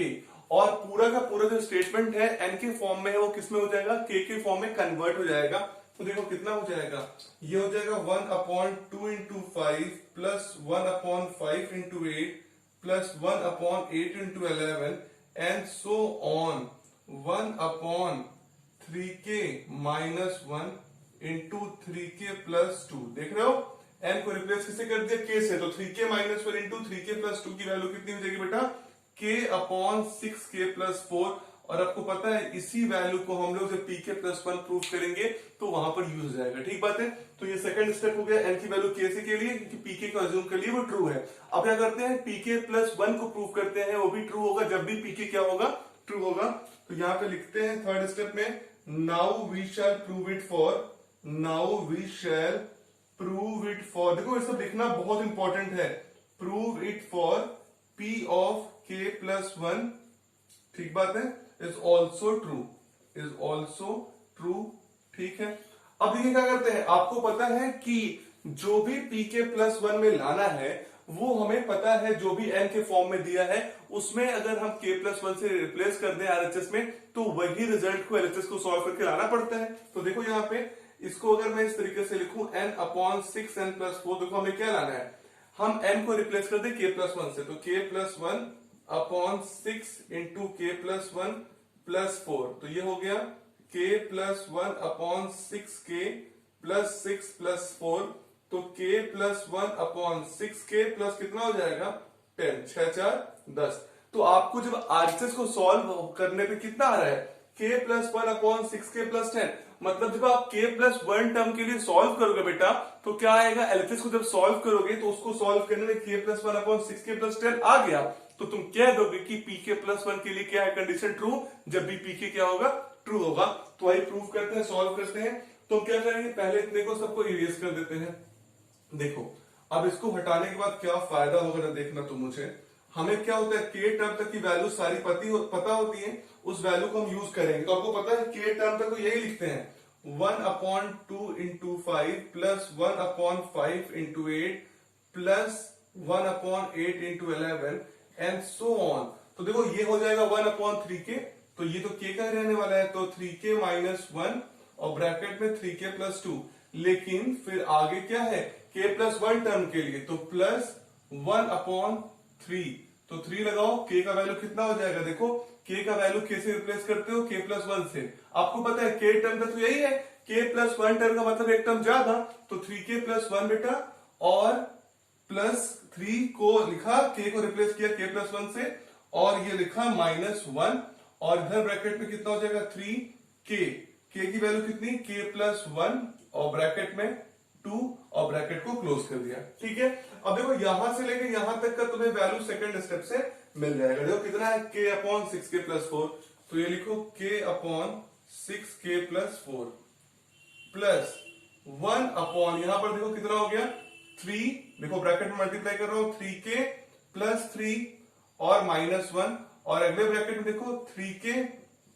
और पूरा का पूरा जो स्टेटमेंट है n के फॉर्म में है वो किस में हो जाएगा, k के फॉर्म में कन्वर्ट हो जाएगा। तो देखो कितना हो जाएगा, ये हो जाएगा 1/2 into 5 plus 1/5 into 8 plus 1/8 into 11 and so on 1/3k minus 1 into 3k plus 2। देख रहे हो n को रिप्लेस किससे कर दिया, k से, तो 3k minus 1 into 3k plus 2 की वैल्यू कितनी हो जाएगी बेटा, k/6k plus 4। और आपको पता है इसी वैल्यू को हम लोग जब pk plus 1 प्रूफ करेंगे तो वहां पर यूज हो जाएगा। ठीक बात है। तो ये सेकंड स्टेप हो गया n की वैल्यू k से के लिए, क्योंकि pk को अज्यूम कर लिए वो ट्रू है। अब क्या करते हैं pk plus 1 को प्रूफ करते हैं, वो भी ट्रू होगा जब भी pk क्या होगा, ट्रू होगा। तो यहाँ पे लिखते हैं थर्ड स्टेप में now we shall prove it for, देखो ये सब लिखना बहुत इंपॉर्टेंट है, prove it for p of k plus 1, ठीक बात है, इज ऑल्सो ट्रू। ठीक है। अब ये क्या करते हैं, आपको पता है कि जो भी pk प्लस 1 में लाना है वो हमें पता है, जो भी n के फॉर्म में दिया है उसमें अगर हम k प्लस 1 से रिप्लेस कर दें आरएचएस में तो वही रिजल्ट को एलएचएस को सॉल्व करके लाना पड़ता है। तो देखो यहाँ पे इसको अगर मैं इस तरीके से लिखूं n अपॉन 6n प्लस 4, देखो हमें क्या लाना है, हम n को रिप्लेस कर दें k प्लस 1 से, तो k plus 1 upon 6 into k plus 1 plus 4, तो ये हो गया k plus 1 upon 6k plus 6 plus 4, तो k plus 1 upon 6k plus कितना हो जाएगा 10, 6 4 10। तो आपको जब आरएचएस को सॉल्व करने पे कितना आ रहा है, k plus 1 upon 6k plus 10, मतलब जब आप k प्लस 1 टर्म के लिए सॉल्व करोगे बेटा तो क्या आएगा, एलएचएस को जब सॉल्व करोगे तो उसको सॉल्व करने में k plus 1 upon 6k plus 10 आ गया, तो तुम कह दोगे कि pk प्लस 1 के लिए क्या है कंडीशन, ट्रू, जब भी pk क्या होगा, ट्रू होगा। तो वही प्रूव करते हैं, सॉल्व करते हैं। तो क्या करेंगे, पहले इतने को सबको इरेज कर देते हैं। देखो अब इसको हटाने के बाद क्या फायदा होगा ना, देखना तुम मुझे, हमें क्या होता है k टर्म तक की वैल्यू सारी पता होती है, उस वैल्यू को हम यूज करेंगे। तो आपको पता है k टर्म तक को यही लिखते हैं 1 upon 2 into 5 plus 1 upon 5 into 8 plus 1 upon 8 into 11 and so on. तो देखो ये हो जाएगा 1 अपॉन 3k, तो ये तो k का रहने वाला है, तो 3k माइनस 1 और ब्रैकेट में 3k प्लस 2, लेकिन फिर आगे क्या है k प्लस 1 टर्म के लिए, तो प्लस 1 अपॉन 3, तो 3 लगाओ, k का वैल्यू कितना हो जाएगा, देखो k का वैल्यू k से रिप्लेस करते हो k प्लस 1 से, आपको पता है k टर्म तक तो यही है, k प्लस 1 टर्म का मतलब एक टर्म ज्यादा, तो 3k प्लस 1 बेटा, और प्लस 3 को लिखा, k को रिप्लेस किया k प्लस 1 से, और ये लिखा माइनस 1, और इधर ब्रैकेट में कितना हो जाएगा 3k, k की वैल्यू कितनी k प्लस 1 और ब्रैकेट में 2 और ब्रैकेट को क्लोज कर दिया। ठीक है, अब देखो यहां से लेके यहां तक का तुम्हें वैल्यू सेकंड स्टेप से मिल जाएगा। देखो कितना है k अपॉन 6k प्लस 4, तो ये लिखो k upon 6k plus 4 plus 1 upon, यहां पर देखो कितना हो गया 3, देखो ब्रैकेट में मल्टीप्लाई कर रहा हूं 3k प्लस 3 और माइनस 1, और अगले ब्रैकेट में देखो 3k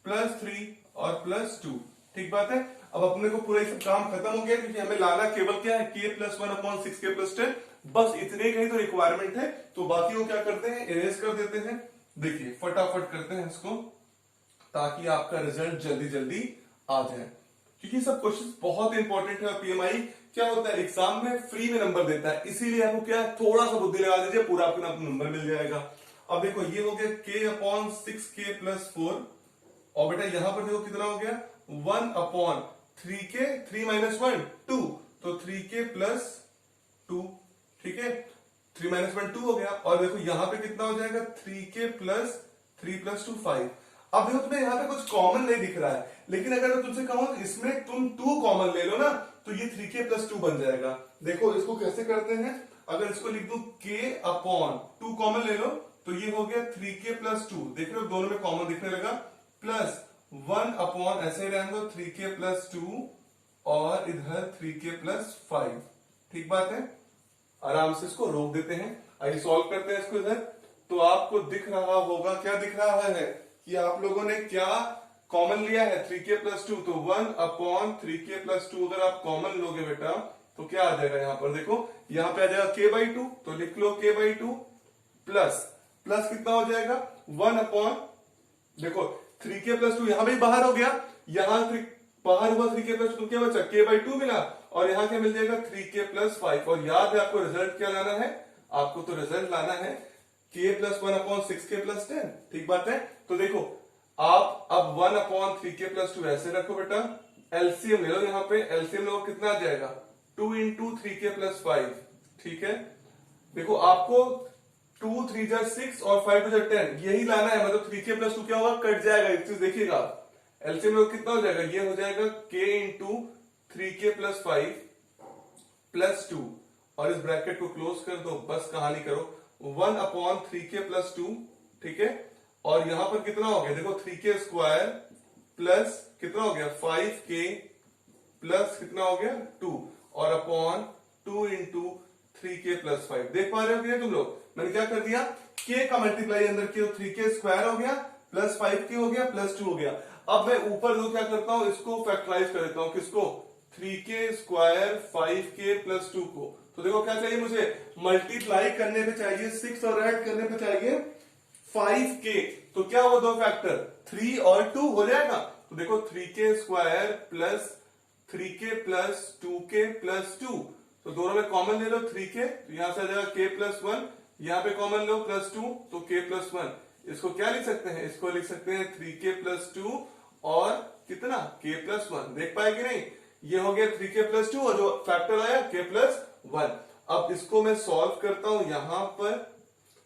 प्लस 3 और प्लस 2। ठीक बात है, अब अपने को पूरा सब काम खत्म हो गया, क्योंकि हमें लाना केवल क्या है k plus 1 upon 6k plus 10, बस इतने का ही तो रिक्वायरमेंट है। तो बाकी को क्या करते हैं, इरेज कर देते हैं। देखिए फटाफट करते हैं इसको, ताकि आपका रिजल्ट जल्दी जल्दी आ जाए, क्योंकि सब क्वेश्चन बहुत इंपॉर्टेंट है। और पीएमआई क्या होता है, एग्जाम में फ्री में नंबर देता है, इसीलिए आपको क्या है थोड़ा सा बुद्धि लगा दीजिए, पूरा आपको नंबर मिल जाएगा। अब देखो ये हो गया k अपॉन 6k प्लस 4, और बेटा यहां पर देखो कितना हो गया 1 अपॉन 3k, 3 माइनस 1 2, तो 3k प्लस 2। ठीक है, 3 माइनस 1 2 हो गया, और देखो यहां पे कितना हो जाएगा 3k प्लस 3 प्लस 2 5। अब देखो तुम्हें यहाँ पे कुछ कॉमन नहीं दिख रहा है, लेकिन अगर मैं तुमसे कहूं इसमें तुम 2 कॉमन ले लो ना, तो ये 3k प्लस 2 बन जाएगा। देखो इसको कैसे करते हैं, अगर इसको लिख दू k अपॉन 2 कॉमन ले लो, तो ये हो गया 3k प्लस 2, देख रहे हो दोनों में कॉमन दिखने लगा, प्लस 1 अपॉन ऐसे रहेंगे 3k प्लस 2 और इधर 3k प्लस 5। ठीक बात है, आराम से इसको रोक देते हैं। आइए सॉल्व करते हैं इसको इधर। तो आपको दिख रहा होगा, क्या दिख रहा है कि आप लोगों ने क्या कॉमन लिया है 3k प्लस 2, तो 1 अपॉन 3k प्लस 2 अगर आप कॉमन लोगे बेटा तो क्या आ जाएगा, यहां पर देखो यहां पे आ जाएगा k बाई 2, तो लिख लो k बाई 2 प्लस प्लस कितना हो जाएगा 1 अपॉन, देखो 3k प्लस 2 यहां भी बाहर हो गया, यहां बाहर हुआ 3k प्लस 2, क्या बचा k बाई 2 मिला, और यहां क्या मिल जाएगा 3k प्लस 5। और याद है आपको रिजल्ट क्या लाना है, आपको तो रिजल्ट लाना है k plus 1 upon 6k plus 10। ठीक बात है, तो देखो आप अब 1 अपॉन 3k प्लस 2 ऐसे रखो बेटा, एलसीएम ले लो, यहाँ पे एलसीएम लो कितना आ जाएगा 2 इंटू 3k प्लस 5। ठीक है, देखो आपको 2 3 जा 6 और 5 2 जा 10 यही लाना है, मतलब 3k प्लस 2 क्या होगा कट जाएगा, एक चीज देखिएगा एलसीएम में कितना हो जाएगा, ये हो जाएगा k into 3k plus 5 plus 2, और इस ब्रैकेट को क्लोज कर दो, बस कहानी करो 1 अपॉन 3k प्लस 2। ठीक है, और यहां पर कितना हो गया, देखो 3k स्क्वायर प्लस कितना हो गया 5k प्लस कितना हो गया 2, और अपॉन 2 इंटू 3k प्लस 5। देख पा रहे हो क्या तुम लोग, मैंने क्या कर दिया k का मल्टीप्लाई अंदर किया, 3k स्क्वायर हो गया प्लस 5k हो गया प्लस 2 हो गया। अब मैं ऊपर जो क्या करता हूं, इसको फैक्टराइज कर देता हूं, किसको 3k स्क्वायर 5k प्लस 2 को। तो देखो क्या चाहिए मुझे, मल्टीप्लाई करने पे चाहिए 6 और ऐड करने पे चाहिए 5k, तो क्या हुआ दो फैक्टर 3 और 2 हो जाएगा, तो देखो 3k square plus 3k plus 2k plus 2, तो दोनों में कॉमन ले लो 3k, तो यहां से आ जाएगा k प्लस 1, यहां पे कॉमन लो प्लस 2, तो k प्लस 1। इसको क्या लिख सकते हैं, इसको लिख सकते हैं 3k प्लस 2 और कितना k प्लस 1। देख पाए कि नहीं, ये हो गया 3k प्लस 2 और जो फैक्टर आया k प्लस 1। अब इसको मैं सॉल्व करता हूं यहां पर,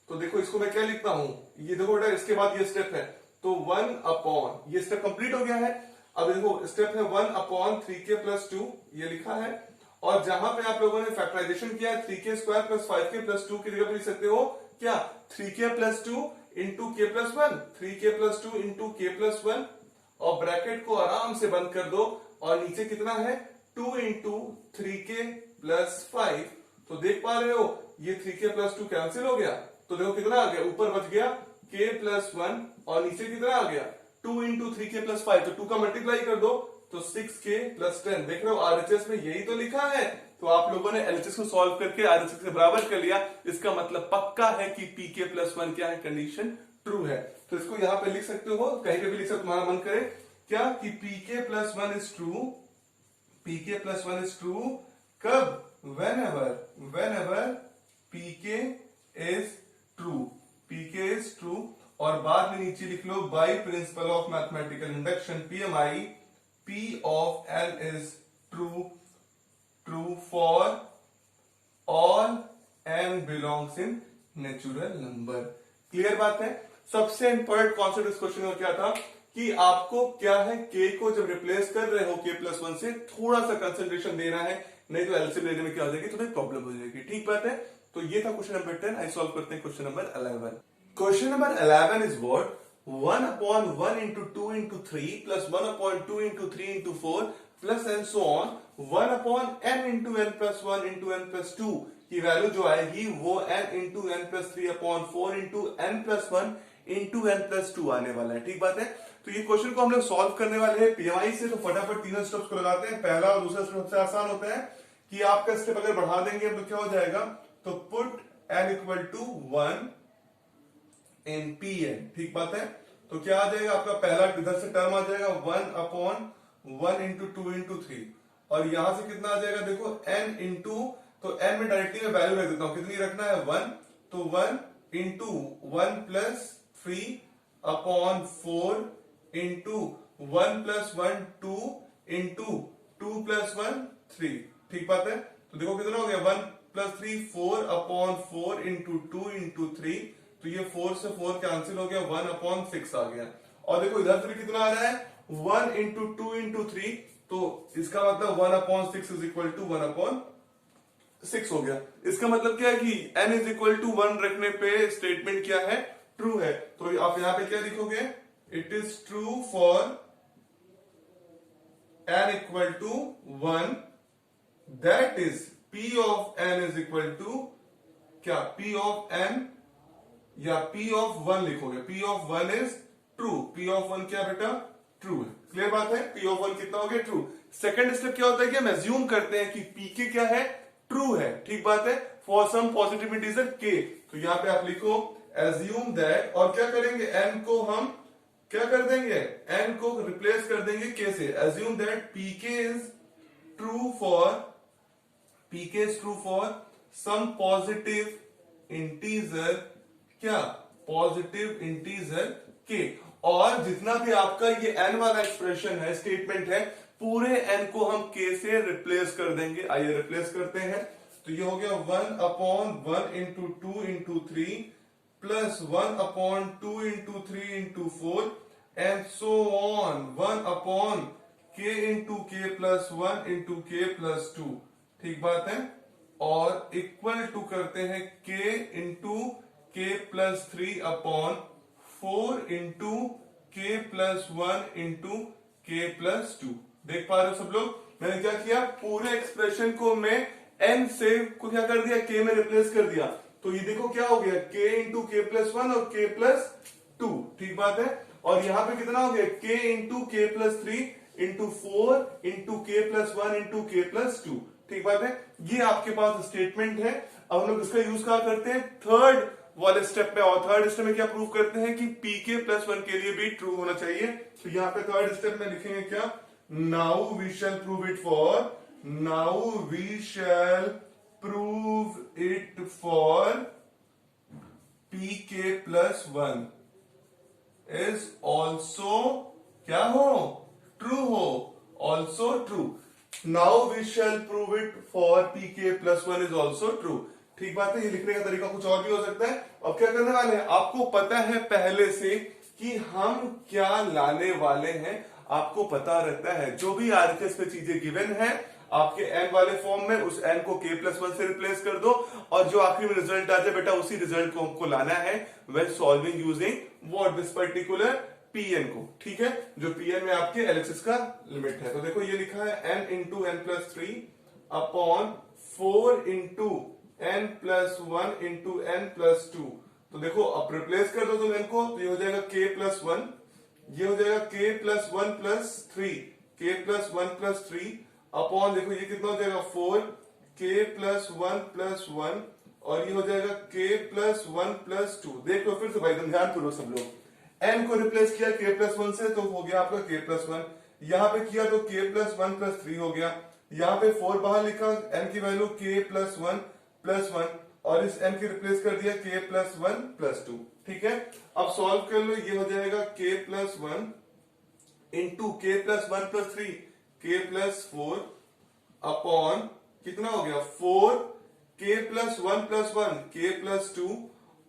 तो देखो इसको मैं क्या लिखता हूं, ये देखो बेटा इसके बाद ये स्टेप है, तो 1 अपॉन, ये स्टेप कंप्लीट हो गया है। अब देखो स्टेप है 1 अपॉन 3k प्लस 2, ये लिखा है, और जहां पे आप लोगों ने फैक्टराइजेशन किया है 3k square plus 5k plus 2 की जगह पे लिख सकते हो क्या, 3k plus 2 into k plus 1, 3k plus 2 into k plus 1, और ब्रैकेट को आराम से बंद कर दो, और नीचे कितना है 2 इंटू 3k प्लस 5, तो देख पा रहे हो ये 3k प्लस 2 कैंसिल हो गया, तो देखो कितना आ गया, ऊपर बच गया k प्लस 1 और नीचे कितना आ गया 2 इंटू 3k प्लस 5, तो 2 का मल्टीप्लाई कर दो तो 6k प्लस 10। देख रहे हो आरएचएस में यही तो लिखा है, तो आप लोगों ने एलएचएस को सॉल्व करके आरएचएस से बराबर कर लिया, इसका मतलब पक्का है कि pk प्लस 1 क्या है, कंडीशन ट्रू है। तो इसको यहां पे लिख सकते हो, कहीं पे भी लिख सकते हो, तुम्हारा मन करे क्या कि pk plus 1 is true, pk plus 1 is true कब, whenever pk is true, pk is true, और बाद में नीचे लिख लो by principle of mathematical induction PMI, p of n is true for all n belongs in natural number. Clear बात है। सबसे इंपॉर्टेंट कॉन्सेप्ट इस क्वेश्चन में क्या था कि आपको क्या है, k को जब रिप्लेस कर रहे हो k प्लस 1 से थोड़ा सा कंसंट्रेशन देना है, नहीं तो एलसीएम लेने में क्या हो जाएगी, थोड़ी प्रॉब्लम हो जाएगी। ठीक बात है। तो ये था क्वेश्चन नंबर 10। आई सॉल्व करते हैं question number 11। Question number 11 is what, 1 upon 1 into 2 into 3 plus 1 upon 2 into 3 into 4 plus and so on 1 upon n into n plus 1 into n plus 2 की वैल्यू जो आएगी वो n into n plus 3 upon 4 into n plus 1 into n plus 2 आने वाला है। ठीक बात है। तो ये क्वेश्चन को हम लोग सॉल्व करने वाले हैं पीएमआई से, तो फटाफट तीनों स्टेप्स को लगाते हैं। पहला और दूसरा स्टेप सबसे आसान होता है कि आपका स्टेप अगर बढ़ा देंगे तो क्या हो जाएगा, तो put n equal to 1 in Pn। ठीक बात है। तो क्या आ जाएगा आपका, पहला इधर से टर्म आ जाएगा 1 अपॉन 1 इंटू 2 इंटू 3, और यहां से कितना आ जाएगा देखो n इंटू, तो n में डायरेक्टली मैं वैल्यू रख देता हूं, कितनी रखना है 1, तो 1 into 1 plus 3 upon 4 into 1 plus 1 2 into 2 plus 1 3। ठीक बात है। तो देखो कितना हो गया 1 प्लस 3 4 अपॉन 4 इंटू 2 इंटू 3, तो ये 4 से 4 कैंसिल हो गया, 1 अपॉन 6 आ गया। और देखो इधर से कितना आ रहा है 1 इंटू 2 इंटू 3, तो इसका मतलब 1 upon 6 is equal to 1 upon 6 हो गया। इसका मतलब क्या है कि n इज इक्वल टू 1 रखने पे स्टेटमेंट क्या है, ट्रू है। तो आप यहां पे क्या लिखोगे, it is true for n equal to 1, that is p of n is equal to क्या, p ऑफ n या p ऑफ 1 लिखोगे, p of 1 is true, p of 1 क्या बेटा, ट्रू है। क्लियर बात है। p ऑफ 1 कितना हो गया, ट्रू। सेकंड स्टेप क्या होता है कि हम एज्यूम करते हैं कि pk क्या है, ट्रू है। ठीक बात है। For some positive integer k, तो यहां पे आप लिखो एज्यूम दैट, और क्या करेंगे n को हम क्या कर देंगे, n को रिप्लेस कर देंगे k से। Assume that pk is true for some positive integer, क्या, पॉजिटिव इंटीजर k, और जितना भी आपका ये n वाला एक्सप्रेशन है, स्टेटमेंट है, पूरे n को हम k से रिप्लेस कर देंगे। आइए रिप्लेस करते हैं। तो ये हो गया 1 upon 1 into 2 into 3 plus 1 upon 2 into 3 into 4 and so on 1 upon k into k plus 1 into k plus 2। ठीक बात है। और इक्वल टू करते हैं k into k plus 3 upon 4 into k plus 1 into k plus 2। देख पा रहे हो सब लोग, मैंने क्या किया, पूरे एक्सप्रेशन को मैं n से को क्या कर दिया, k में रिप्लेस कर दिया। तो ये देखो क्या हो गया, k इंटू k प्लस 1 और k प्लस 2। ठीक बात है। और यहां पे कितना हो गया, k into k plus 3 into 4 into k plus 1 into k plus 2। ठीक बात है। ये आपके पास स्टेटमेंट है। अब हम लोग इसका यूज क्या करते हैं, थर्ड वाले स्टेप में, और थर्ड स्टेप में क्या प्रूव करते हैं कि pk प्लस 1 के लिए भी ट्रू होना चाहिए। तो यहाँ पे थर्ड स्टेप में लिखेंगे क्या, now we shall prove it for, now we shall prove it for P K plus one is also क्या हो, ट्रू हो, also true. Now we shall prove it for P K plus one is also true. ठीक बात है, ये लिखने का तरीका कुछ और भी हो सकता है। अब क्या करने वाले हैं, आपको पता है पहले से कि हम क्या लाने वाले हैं, आपको पता रहता है जो भी आरएचएस पे चीजें गिवन है आपके एन वाले फॉर्म में, उस एन को के प्लस वन से रिप्लेस कर दो और जो आखिरी में रिजल्ट आ जाए बेटा उसी रिजल्ट को हमको लाना है when solving using what, this particular PN को। ठीक है, जो पीएन में आपके एलएचएस का लिमिट है। तो देखो ये लिखा है n into n plus three upon 4 into n plus one into n plus two. तो देखो अब रिप्लेस कर दो तुम एन को, तो ये हो जाएगा के प्लस वन, ये हो जाएगा के प्लस वन प्लस थ्री, के plus one plus three upon देखो ये कितना हो जाएगा 4 के प्लस वन और ये हो जाएगा के प्लस वन प्लस टू। देख लो फिर से भाई एकदम ध्यानपूर्वक सब लोग, एन को रिप्लेस किया के प्लस वन से तो हो गया आपका के प्लस वन, यहां पे किया तो के प्लस वन प्लस थ्री हो गया, यहां पे 4 बाहर लिखा, एन की वैल्यू के प्लस वन और इस एन की रिप्लेस कर दिया के प्लस वन प्लस टू। ठीक है, अब सॉल्व कर लो, ये हो जाएगा के प्लस वन इंटू के प्लस वन प्लस थ्री, के प्लस फोर अपॉन कितना हो गया 4 के प्लस वन, के प्लस टू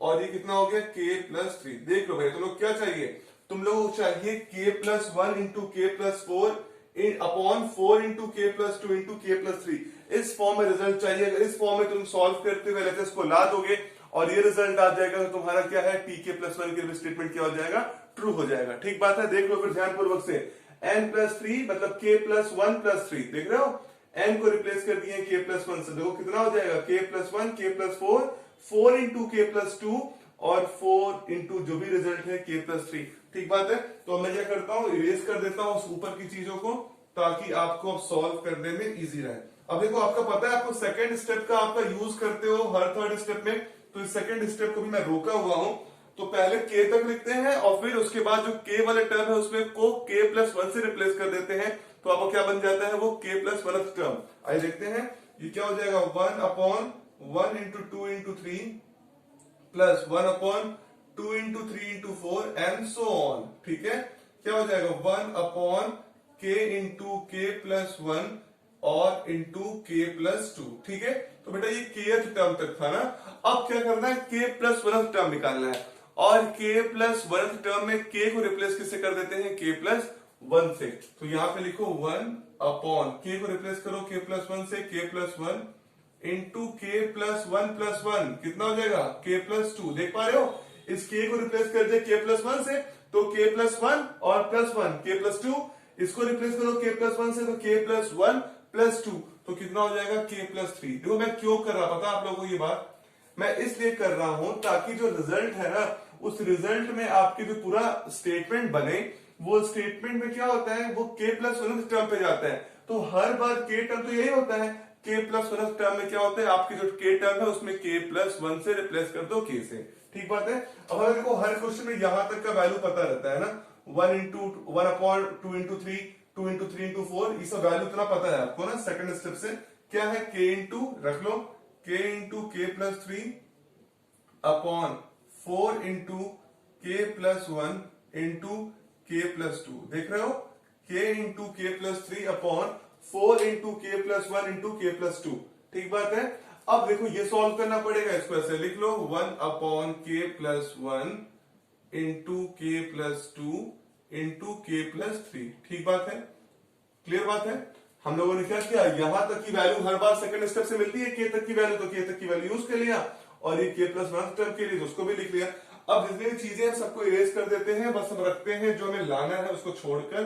और ये कितना हो गया के प्लस थ्री। देख लो भाई तुम लोग क्या चाहिए, तुम लोगों को चाहिए के प्लस वन इंटू के प्लस फोर अपॉन 4 इंटू के प्लस टू इंटू के प्लस थ्री। इस फॉर्म में रिजल्ट चाहिए। अगर इस फॉर्म में तुम सॉल्व करते हुए एलएचएस को ला दोगे और ये रिजल्ट आ जाएगा तो तुम्हारा क्या है, पी के प्लस वन के स्टेटमेंट क्या हो जाएगा, ट्रू हो जाएगा। ठीक बात है, देख लो फिर ध्यानपूर्वक से, एन प्लस थ्री मतलब के प्लस वन प्लस थ्री, देख रहे हो एन को रिप्लेस कर दिए के प्लस वन से, देखो कितना हो जाएगा के प्लस वन, के प्लस फोर, 4 इंटू के प्लस टू और 4 इंटू जो भी रिजल्ट है के प्लस थ्री। ठीक बात है, तो मैं क्या करता हूँ इरेज कर देता हूँ उस ऊपर की चीजों को ताकि आपको अब सॉल्व करने में इजी रहे। अब देखो आपका पता है आपको सेकंड स्टेप का आपका यूज करते हो हर थर्ड स्टेप में, तो इस सेकंड स्टेप को भी मैं रोका हुआ हूं। तो पहले के तक लिखते हैं और फिर उसके बाद जो के वाले टर्म है उसमें को के प्लस वन से रिप्लेस कर देते हैं, तो आपको क्या बन जाता है वो के प्लस वन टर्म। आइए देखते हैं ये क्या हो जाएगा, 1 upon 1 into two into three plus 1 upon 2 into three into four and so on. ठीक है, क्या हो जाएगा 1 अपॉन के इंटू के प्लस वन और इंटू के प्लस टू। ठीक है, तो बेटा ये के टर्म तक था ना। अब क्या करना है, के प्लस वन टर्म निकालना है और के प्लस वन टर्म में के को रिप्लेस किससे कर देते हैं, के प्लस वन से। तो यहां पे लिखो 1 अपॉन के को रिप्लेस करो के प्लस वन से, के प्लस वन इंटू के प्लस वन कितना हो जाएगा के प्लस टू। देख पा रहे हो, इस के को रिप्लेस कर दिया के प्लस वन से तो के प्लस वन और प्लस वन के प्लस टू, इसको रिप्लेस करो के प्लस वन से तो के प्लस वन प्लस टू, तो कितना हो जाएगा के प्लस थ्री। देखो मैं क्यों कर रहा पता आप लोगों को ये बात, मैं इसलिए कर रहा हूं ताकि जो रिजल्ट है ना उस रिजल्ट में आपके जो पूरा स्टेटमेंट बने वो स्टेटमेंट में क्या होता है वो के प्लस वन टर्म पे जाता है। तो हर बार के टर्म तो यही होता है, के प्लस वन टर्म में क्या होता है आपकी जो के टर्म है उसमें के प्लस वन से रिप्लेस कर दो के से। ठीक बात है, अब अगर देखो हर क्वेश्चन में यहां तक का वैल्यू पता रहता है ना, 1 into 1 upon 2 into three, 2 into three into four, ये सब वैल्यू इतना पता है आपको ना। सेकंड स्टेप से क्या है के इंटू रख लो के इंटू के प्लस थ्री अपॉन 4 इंटू के प्लस वन इंटू के प्लस टू। देख रहे हो के इंटू के प्लस थ्री अपॉन 4 इंटू के प्लस वन इंटू के प्लस टू। ठीक बात है, अब देखो ये सॉल्व करना पड़ेगा, इसको ऐसे लिख लो 1 अपॉन के प्लस वन इंटू के प्लस टू इंटू के प्लस थ्री। ठीक बात है, क्लियर बात है। हम लोगों ने क्या किया, यहां तक की वैल्यू हर बार सेकंड स्टेप से मिलती है के तक की वैल्यू, तो के तक की वैल्यू यूज कर लिया और ये के प्लस वन टर्म के लिए तो उसको भी लिख लिया। अब जितनी भी चीजें हैं सबको इरेज कर देते हैं, बस हम रखते हैं जो हमें लाना है उसको छोड़कर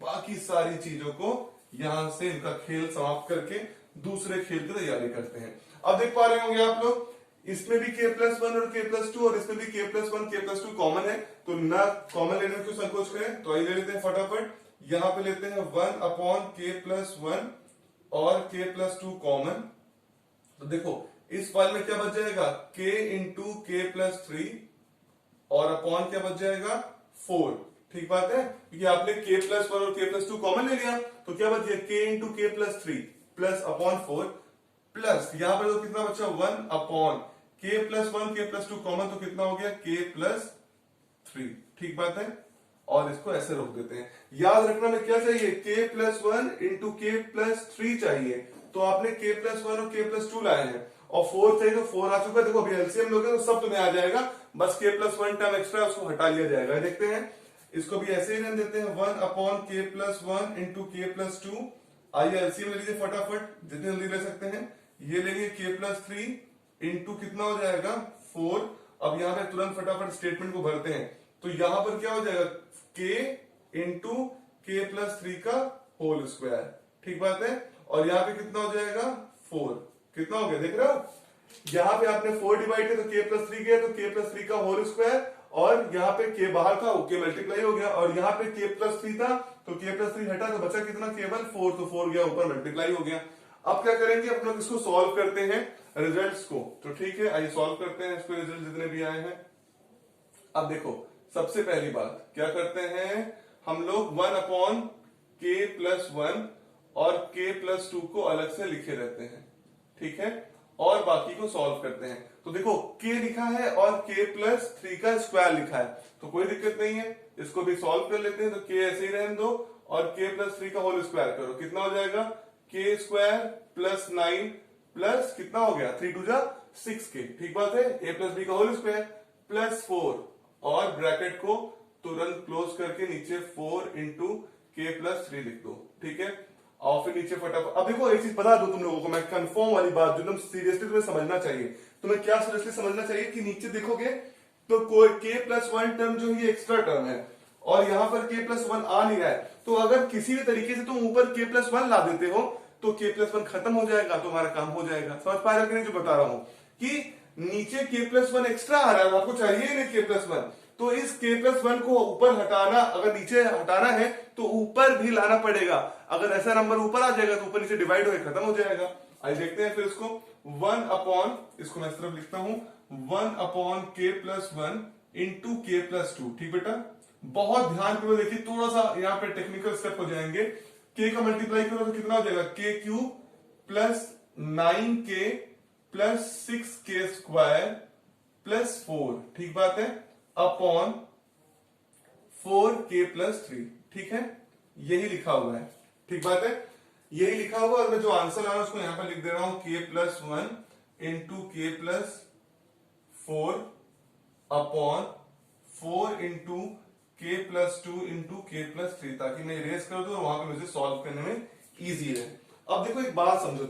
बाकी सारी चीजों को यहां से इनका खेल समाप्त करके दूसरे खेल की तैयारी करते हैं। अब देख पा रहे होंगे आप लोग इसमें भी के प्लस वन और के प्लस टू और इसमें भी के प्लस वन के प्लस टू कॉमन है, तो ना कॉमन लेने में क्यों संकोच करें, तो आइए ले लेते हैं फटाफट। यहां पे लेते हैं 1 अपॉन के प्लस वन और के प्लस टू कॉमन, तो देखो इस फाइल में क्या बच जाएगा के इंटू के प्लस थ्री और अपॉन क्या बच जाएगा 4। ठीक बात है, क्योंकि आपने k प्लस 1 और k प्लस 2 कॉमन ले लिया, तो क्या बच गया k इंटू के प्लस 3 प्लस अपॉन 4 प्लस यहां पर तो कितना बचा 1 upon k plus 1 k plus 2 common, तो कितना हो गया k प्लस 3। ठीक बात है, और इसको ऐसे रोक देते हैं। याद रखना में क्या चाहिए, k प्लस 1 इंटू के प्लस 3 चाहिए, तो आपने k प्लस 1 और k प्लस 2 लाए हैं, और 4 चाहिए तो 4 आ चुका है। देखो अभी एलसीएम लोगे तो सब तुम्हें आ जाएगा, बस k प्लस 1 टर्म एक्स्ट्रा उसको हटा लिया जाएगा। देखते हैं, इसको भी ऐसे ही रहने देते हैं, 1 अपॉन के प्लस 1 इंटू के प्लस 2। आइए एलसीएम ले लीजिए फटाफट, जितनी जल्दी ले सकते हैं। ये लेंगे k प्लस 3 इंटू कितना हो जाएगा 4। अब यहाँ पे तुरंत फटाफट स्टेटमेंट को भरते हैं, तो यहां पर क्या हो जाएगा k इंटू के प्लस 3 का होल स्क्वायर। ठीक बात है, और यहाँ पे कितना हो जाएगा 4। कितना हो गया देख रहे हो, यहाँ पे आपने 4 डिवाइड किया तो k प्लस 3 गया, तो k प्लस 3 का होल स्क्वायर, और यहाँ पे k बाहर था k मल्टीप्लाई हो गया, और यहाँ पे k प्लस 3 था तो k प्लस 3 हटा तो बचा कितना केवल 4, तो 4 गया ऊपर मल्टीप्लाई हो गया। अब क्या करेंगे, अब लोग इसको सॉल्व करते हैं रिजल्ट्स को, तो ठीक है आइए सॉल्व करते हैं इसको, रिजल्ट जितने भी आए हैं। अब देखो सबसे पहली बात क्या करते हैं हम लोग, 1 अपॉन k प्लस 1 और k प्लस 2 को अलग से लिखे रहते हैं, ठीक है, और बाकी को सॉल्व करते हैं। तो देखो k लिखा है और k प्लस 3 का स्क्वायर लिखा है, तो कोई दिक्कत नहीं है, इसको भी सॉल्व कर लेते हैं। तो k ऐसे ही रहने दो और k प्लस 3 का होल स्क्वायर करो, कितना हो जाएगा k स्क्वायर प्लस 9 प्लस कितना हो गया 3 2 जा 6k। ठीक बात है, a प्लस b का होल स्क्वायर प्लस 4, और ब्रैकेट को तुरंत क्लोज करके नीचे 4 इंटू के प्लस 3 लिख दो। ठीक है, और फिर नीचे फटाफट। अब देखो एक चीज बता दो तुम लोगों को मैं, कंफर्म वाली बात जो एकदम सीरियसली तुम्हें समझना चाहिए। तुम्हें क्या सीरियसली समझना चाहिए कि नीचे देखोगे तो कोई k प्लस 1 टर्म जो है ये एक्स्ट्रा टर्म है, और यहां पर k प्लस 1 आ नहीं रहा है, तो अगर किसी भी तरीके से तुम ऊपर k प्लस 1 ला देते हो तो k प्लस 1 खत्म हो जाएगा, तो हमारा काम हो जाएगा। समझ पा रहे हो कि नहीं जो बता रहा हूं, कि नीचे k प्लस 1 एक्स्ट्रा आ रहा है, आपको चाहिए ही नहीं k प्लस 1, तो इस k प्लस 1 को ऊपर हटाना, अगर नीचे हटाना है तो ऊपर भी लाना पड़ेगा। अगर ऐसा नंबर ऊपर आ जाएगा तो ऊपर नीचे डिवाइड होकर खत्म हो जाएगा। आइए देखते हैं फिर इसको, 1 अपॉन, इसको मैं इस तरफ लिखता हूं, 1 अपॉन k प्लस 1 इंटू के प्लस 2। ठीक बेटा, बहुत ध्यान करो, देखिए थोड़ा सा यहाँ पे टेक्निकल स्टेप हो जाएंगे। k का मल्टीप्लाई करो तो कितना हो जाएगा k cube plus 9k plus 6k square plus 4। ठीक बात है, अपॉन 4k प्लस 3। ठीक है, यही लिखा हुआ है। ठीक बात है, यही लिखा हुआ, और मैं जो आंसर आ रहा है उसको यहां पर लिख दे रहा हूं, k प्लस 1 इंटू के प्लस 4 अपॉन 4 इंटू के प्लस 2 इंटू के प्लस 3, ताकि मैं इरेज कर दूं और वहां पर मुझे सॉल्व करने में इजी रहे। अब देखो एक बात समझो,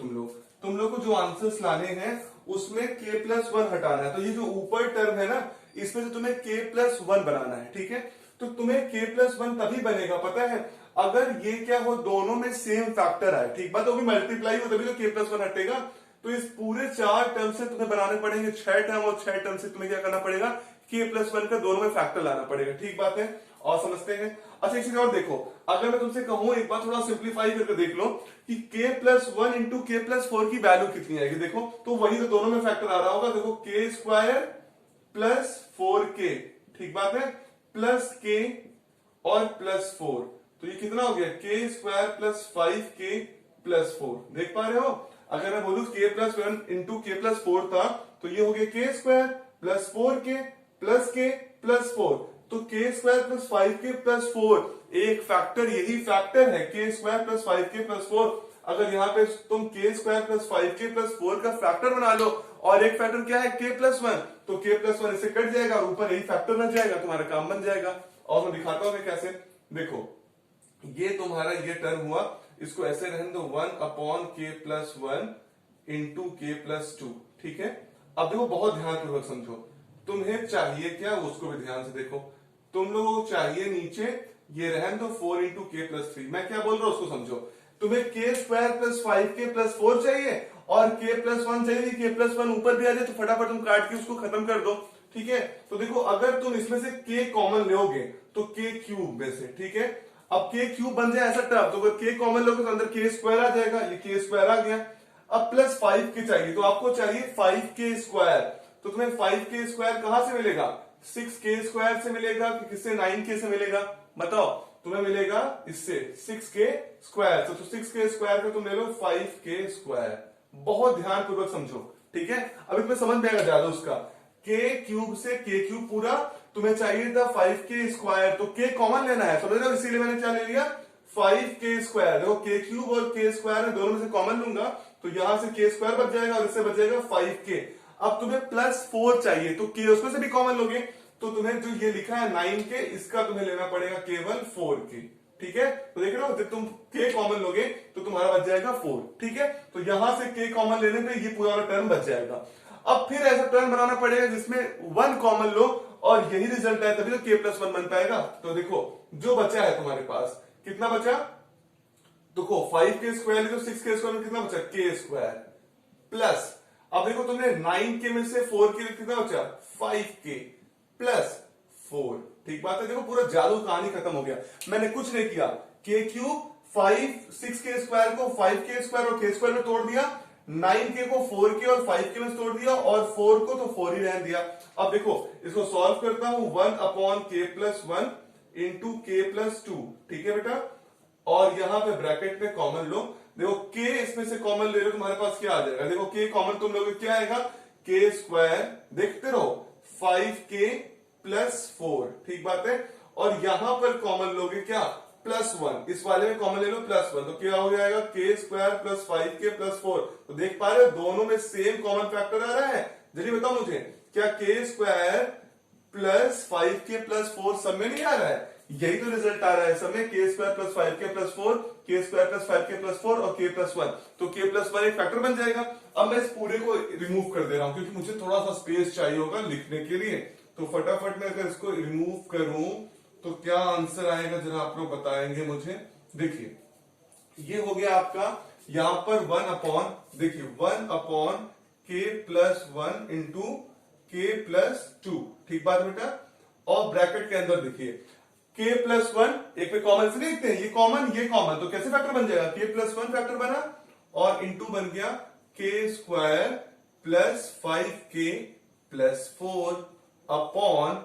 तुम लोग को जो आंसर्स लाने हैं उसमें k प्लस 1 हटाना है, तो ये जो ऊपर टर्म है ना, इसमें से तुम्हें k प्लस 1 बनाना है। ठीक है, तो तुम्हें k प्लस 1 तभी बनेगा पता है, अगर ये क्या हो, दोनों में सेम फैक्टर आए। ठीक बात, तो भी मल्टीप्लाई हो तभी तो k प्लस 1 हटेगा। तो इस पूरे 4 टर्म से तुम्हें बनाने पड़ेंगे 6 टर्म, और 6 टर्म से तुम्हें क्या करना पड़ेगा, k प्लस 1 का दोनों में फैक्टर लाना पड़ेगा। ठीक बात है, और समझते हैं। अच्छा एक चीज और देखो, अगर मैं तुमसे कहूं एक बार थोड़ा सिंप्लीफाई करके देख लो कि k प्लस 1 इंटू के प्लस 4 की वैल्यू कितनी आएगी, देखो तो वही तो दोनों में फैक्टर आ रहा होगा। देखो k स्क्वायर प्लस 4k, ठीक बात है, प्लस k और प्लस 4, तो ये कितना हो गया k square plus 5k plus 4। देख पा रहे हो, अगर मैं बोलूं k प्लस 1 इंटू के प्लस 4 था, तो ये हो गया k square plus 4k plus k plus 4, तो k square plus 5k plus 4 एक फैक्टर, यही फैक्टर है k square plus 5k plus 4। अगर यहाँ पे तुम k square plus 5k plus 4 का फैक्टर बना लो, और एक फैक्टर क्या है k प्लस 1, तो k प्लस 1 इससे कट जाएगा और ऊपर यही फैक्टर बन जाएगा, तुम्हारा काम बन जाएगा। और मैं दिखाता हूं कैसे, देखो ये तुम्हारा ये टर्म हुआ, इसको ऐसे रहने दो, 1 अपॉन k प्लस 1 इंटू के प्लस 2। ठीक है, अब देखो बहुत ध्यानपूर्वक समझो, तुम्हें चाहिए क्या उसको भी ध्यान से देखो। तुम लोगों को चाहिए नीचे ये रहने दो 4 इंटू के प्लस 3, मैं क्या बोल रहा हूं उसको समझो। तुम्हें k square plus 5k plus 4 चाहिए और k प्लस 1 चाहिए, k प्लस 1 ऊपर भी आ जाए तो फटाफट तुम काट के उसको खत्म कर दो। ठीक है, तो देखो अगर तुम इसमें से k कॉमन लोगे तो k क्यूब में से, ठीक है, अब k क्यूब बन जाए ऐसा टर्म, तो अगर k कॉमन लोगे तो अंदर k स्क्वायर आ जाएगा, ये k स्क्वायर आ गया। अब प्लस 5k चाहिए, तो आपको चाहिए 5k स्क्वायर, तो तुम्हें 5k स्क्वायर कहां से मिलेगा, 6k स्क्वायर से मिलेगा कि किससे, 9k से मिलेगा। बताओ तुम्हें मिलेगा इससे 6k स्क्वायर। तो 6k स्क्वायर का तुम ले लो 5k स्क्वायर। बहुत ध्यानपूर्वक समझो, ठीक है। अभी तुम्हें समझ में आएगा ज्यादा उसका। k क्यूब से k क्यूब पूरा तुम्हें चाहिए था 5k स्क्वायर, तो k कॉमन लेना है, समझ रहे हो, इसीलिए मैंने क्या ले लिया 5k स्क्वायर। देखो k क्यूब और k स्क्वायर दोनों में से कॉमन लूंगा तो यहां से k स्क्वायर बच जाएगा और इससे बच जाएगा 5k। अब तुम्हें +4 चाहिए तो k उसमें से भी कॉमन लोगे, तो तुम्हें जो ये लिखा है 9k इसका तुम्हें लेना पड़ेगा केवल 4k, ठीक है। तो देख रहे हो जब तुम k कॉमन लोगे तो तुम्हारा बच जाएगा 4, ठीक है। तो यहां से k कॉमन लेने पे ये पूरा टर्म बच जाएगा। अब फिर ऐसा टर्म बनाना पड़ेगा जिसमें 1 कॉमन लो और यही रिजल्ट आए तभी तो k+1 बन पाएगा। तो देखो जो बचा है तुम्हारे पास, कितना बचा, देखो 5k स्क्वायर तो 6k स्क्वायर में कितना बचा k स्क्वायर प्लस, अब देखो तुमने 9k में से 4k कितना बचा 5k प्लस 4, ठीक बात है। देखो पूरा जादू कहानी खत्म हो गया, मैंने कुछ नहीं किया, k क्यूब 6k स्क्वायर को 5k स्क्वायर और k स्क्वायर में तोड़ दिया, 9k को 4k और 5k में तोड़ दिया और 4 को तो 4 ही रहने दिया। अब देखो इसको सॉल्व करता हूं 1/k+1 इंटू k+2, ठीक है बेटा। और यहां पे ब्रैकेट में कॉमन लो, देखो k इसमें से कॉमन ले लो तुम्हारे पास क्या आ जाएगा, देखो k कॉमन तुम लोगे क्या आएगा k स्क्वायर, देखते रहो 5k प्लस 4, ठीक बात है। और यहां पर कॉमन लोगे क्या +1, इस वाले में कॉमन ले लो +1, तो क्या हो जाएगा k square plus 5k plus 4। तो देख पा रहे हो दोनों में सेम कॉमन फैक्टर आ रहा है। जल्दी बताओ मुझे क्या k square plus 5k plus 4 सब में नहीं आ रहा है, यही तो रिजल्ट आ रहा है सब में, k square plus 5k plus 4, k square plus 5k plus 4 और k+1, तो k+1 एक फैक्टर बन जाएगा। अब मैं इस पूरे को रिमूव कर दे रहा हूं क्योंकि मुझे थोड़ा सा स्पेस चाहिए होगा लिखने के लिए, तो फटाफट मैं अगर इसको रिमूव करूं तो क्या आंसर आएगा जरा आप लोग बताएंगे मुझे। देखिए ये हो गया आपका यहां पर 1 देखिए 1/k+1 इंटू k+2, ठीक बात बेटा। और ब्रैकेट के अंदर देखिए k+1 एक पे कॉमन से देखते हैं, ये कॉमन तो कैसे फैक्टर बन जाएगा k+1 फैक्टर बना और इंटू बन गया k square plus 5k plus 4 upon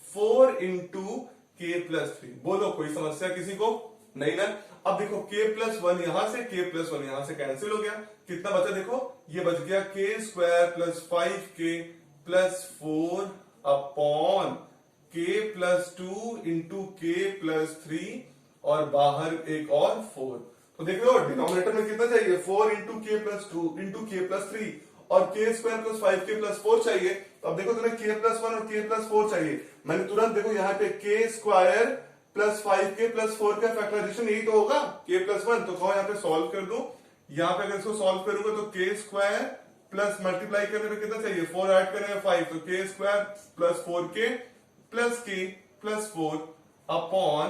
4 into k+3। बोलो कोई समस्या किसी को, नहीं ना। अब देखो k+1 यहां से k+1 यहां से कैंसिल हो गया, कितना बचा देखो ये बच गया k square plus 5k plus 4 upon k+2 into k+3 और बाहर एक और 4। तो देख लो डिनोमिनेटर में कितना चाहिए 4 इंटू k+2 इंटू k+3 और k square plus 5k plus 4 चाहिए। तो अब देखो तुम्हें k+1 और k+4 चाहिए, मैंने तुरंत देखो यहाँ पे k square plus 5k plus 4 का फैक्टराइजेशन यही तो होगा k+1, तो कहो यहाँ पे सॉल्व कर दो। यहाँ पे अगर इसको सॉल्व करूंगा तो k स्क्वायर प्लस मल्टीप्लाई करने में कितना चाहिए 4 ऐड करने में 5, तो k square plus 4k plus k plus 4 upon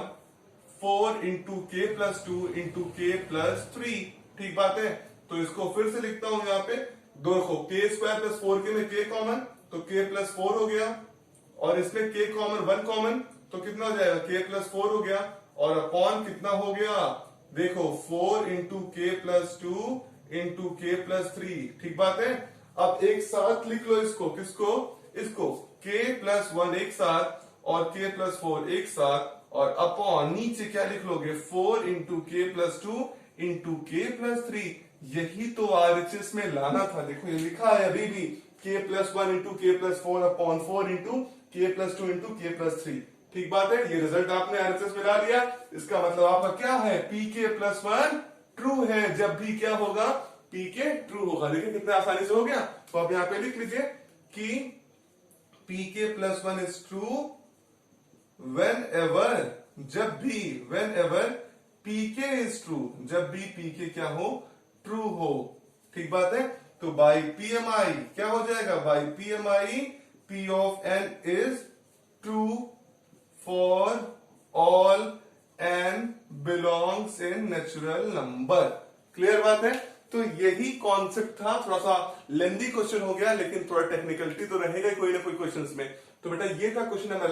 4 into k+2 into k+3, ठीक बात है। तो इसको फिर से लिखता हूं यहाँ पे, देखो k स्क्वायर प्लस 4k में k कॉमन तो k+4 हो गया और इसमें k कॉमन 1 कॉमन तो कितना हो जाएगा k+4 हो गया और अपॉन कितना हो गया देखो 4 इंटू k+2 इंटू k+3, ठीक बात है। अब एक साथ लिख लो इसको, किसको, इसको k+1 एक साथ और k+4 एक साथ और अपॉन नीचे क्या लिख लोगे 4 इंटू k+2 इंटू k+3। यही तो RHS में लाना था, देखो ये लिखा है अभी भी k+1 into k+4 upon 4 into k+2 into k+3, ठीक बात है। ये रिजल्ट आपने RHS में ला लिया, इसका मतलब आपका क्या है pk+1 ट्रू है, जब भी क्या होगा pk ट्रू होगा। देखिए कितना आसानी से हो गया। तो आप यहाँ पे लिख लीजिए कि pk+1 is true whenever, जब भी whenever pk is true, जब भी pk क्या हो ट्रू हो, ठीक बात है। तो बाई PMI क्या हो जाएगा, by PMI p of n is true for all n belongs in natural number। Clear बात है। तो यही कॉन्सेप्ट था, थोड़ा सा लेंदी क्वेश्चन हो गया लेकिन थोड़ा टेक्निकलिटी तो रहेगा कोई ना कोई क्वेश्चंस में। तो बेटा ये था क्वेश्चन नंबर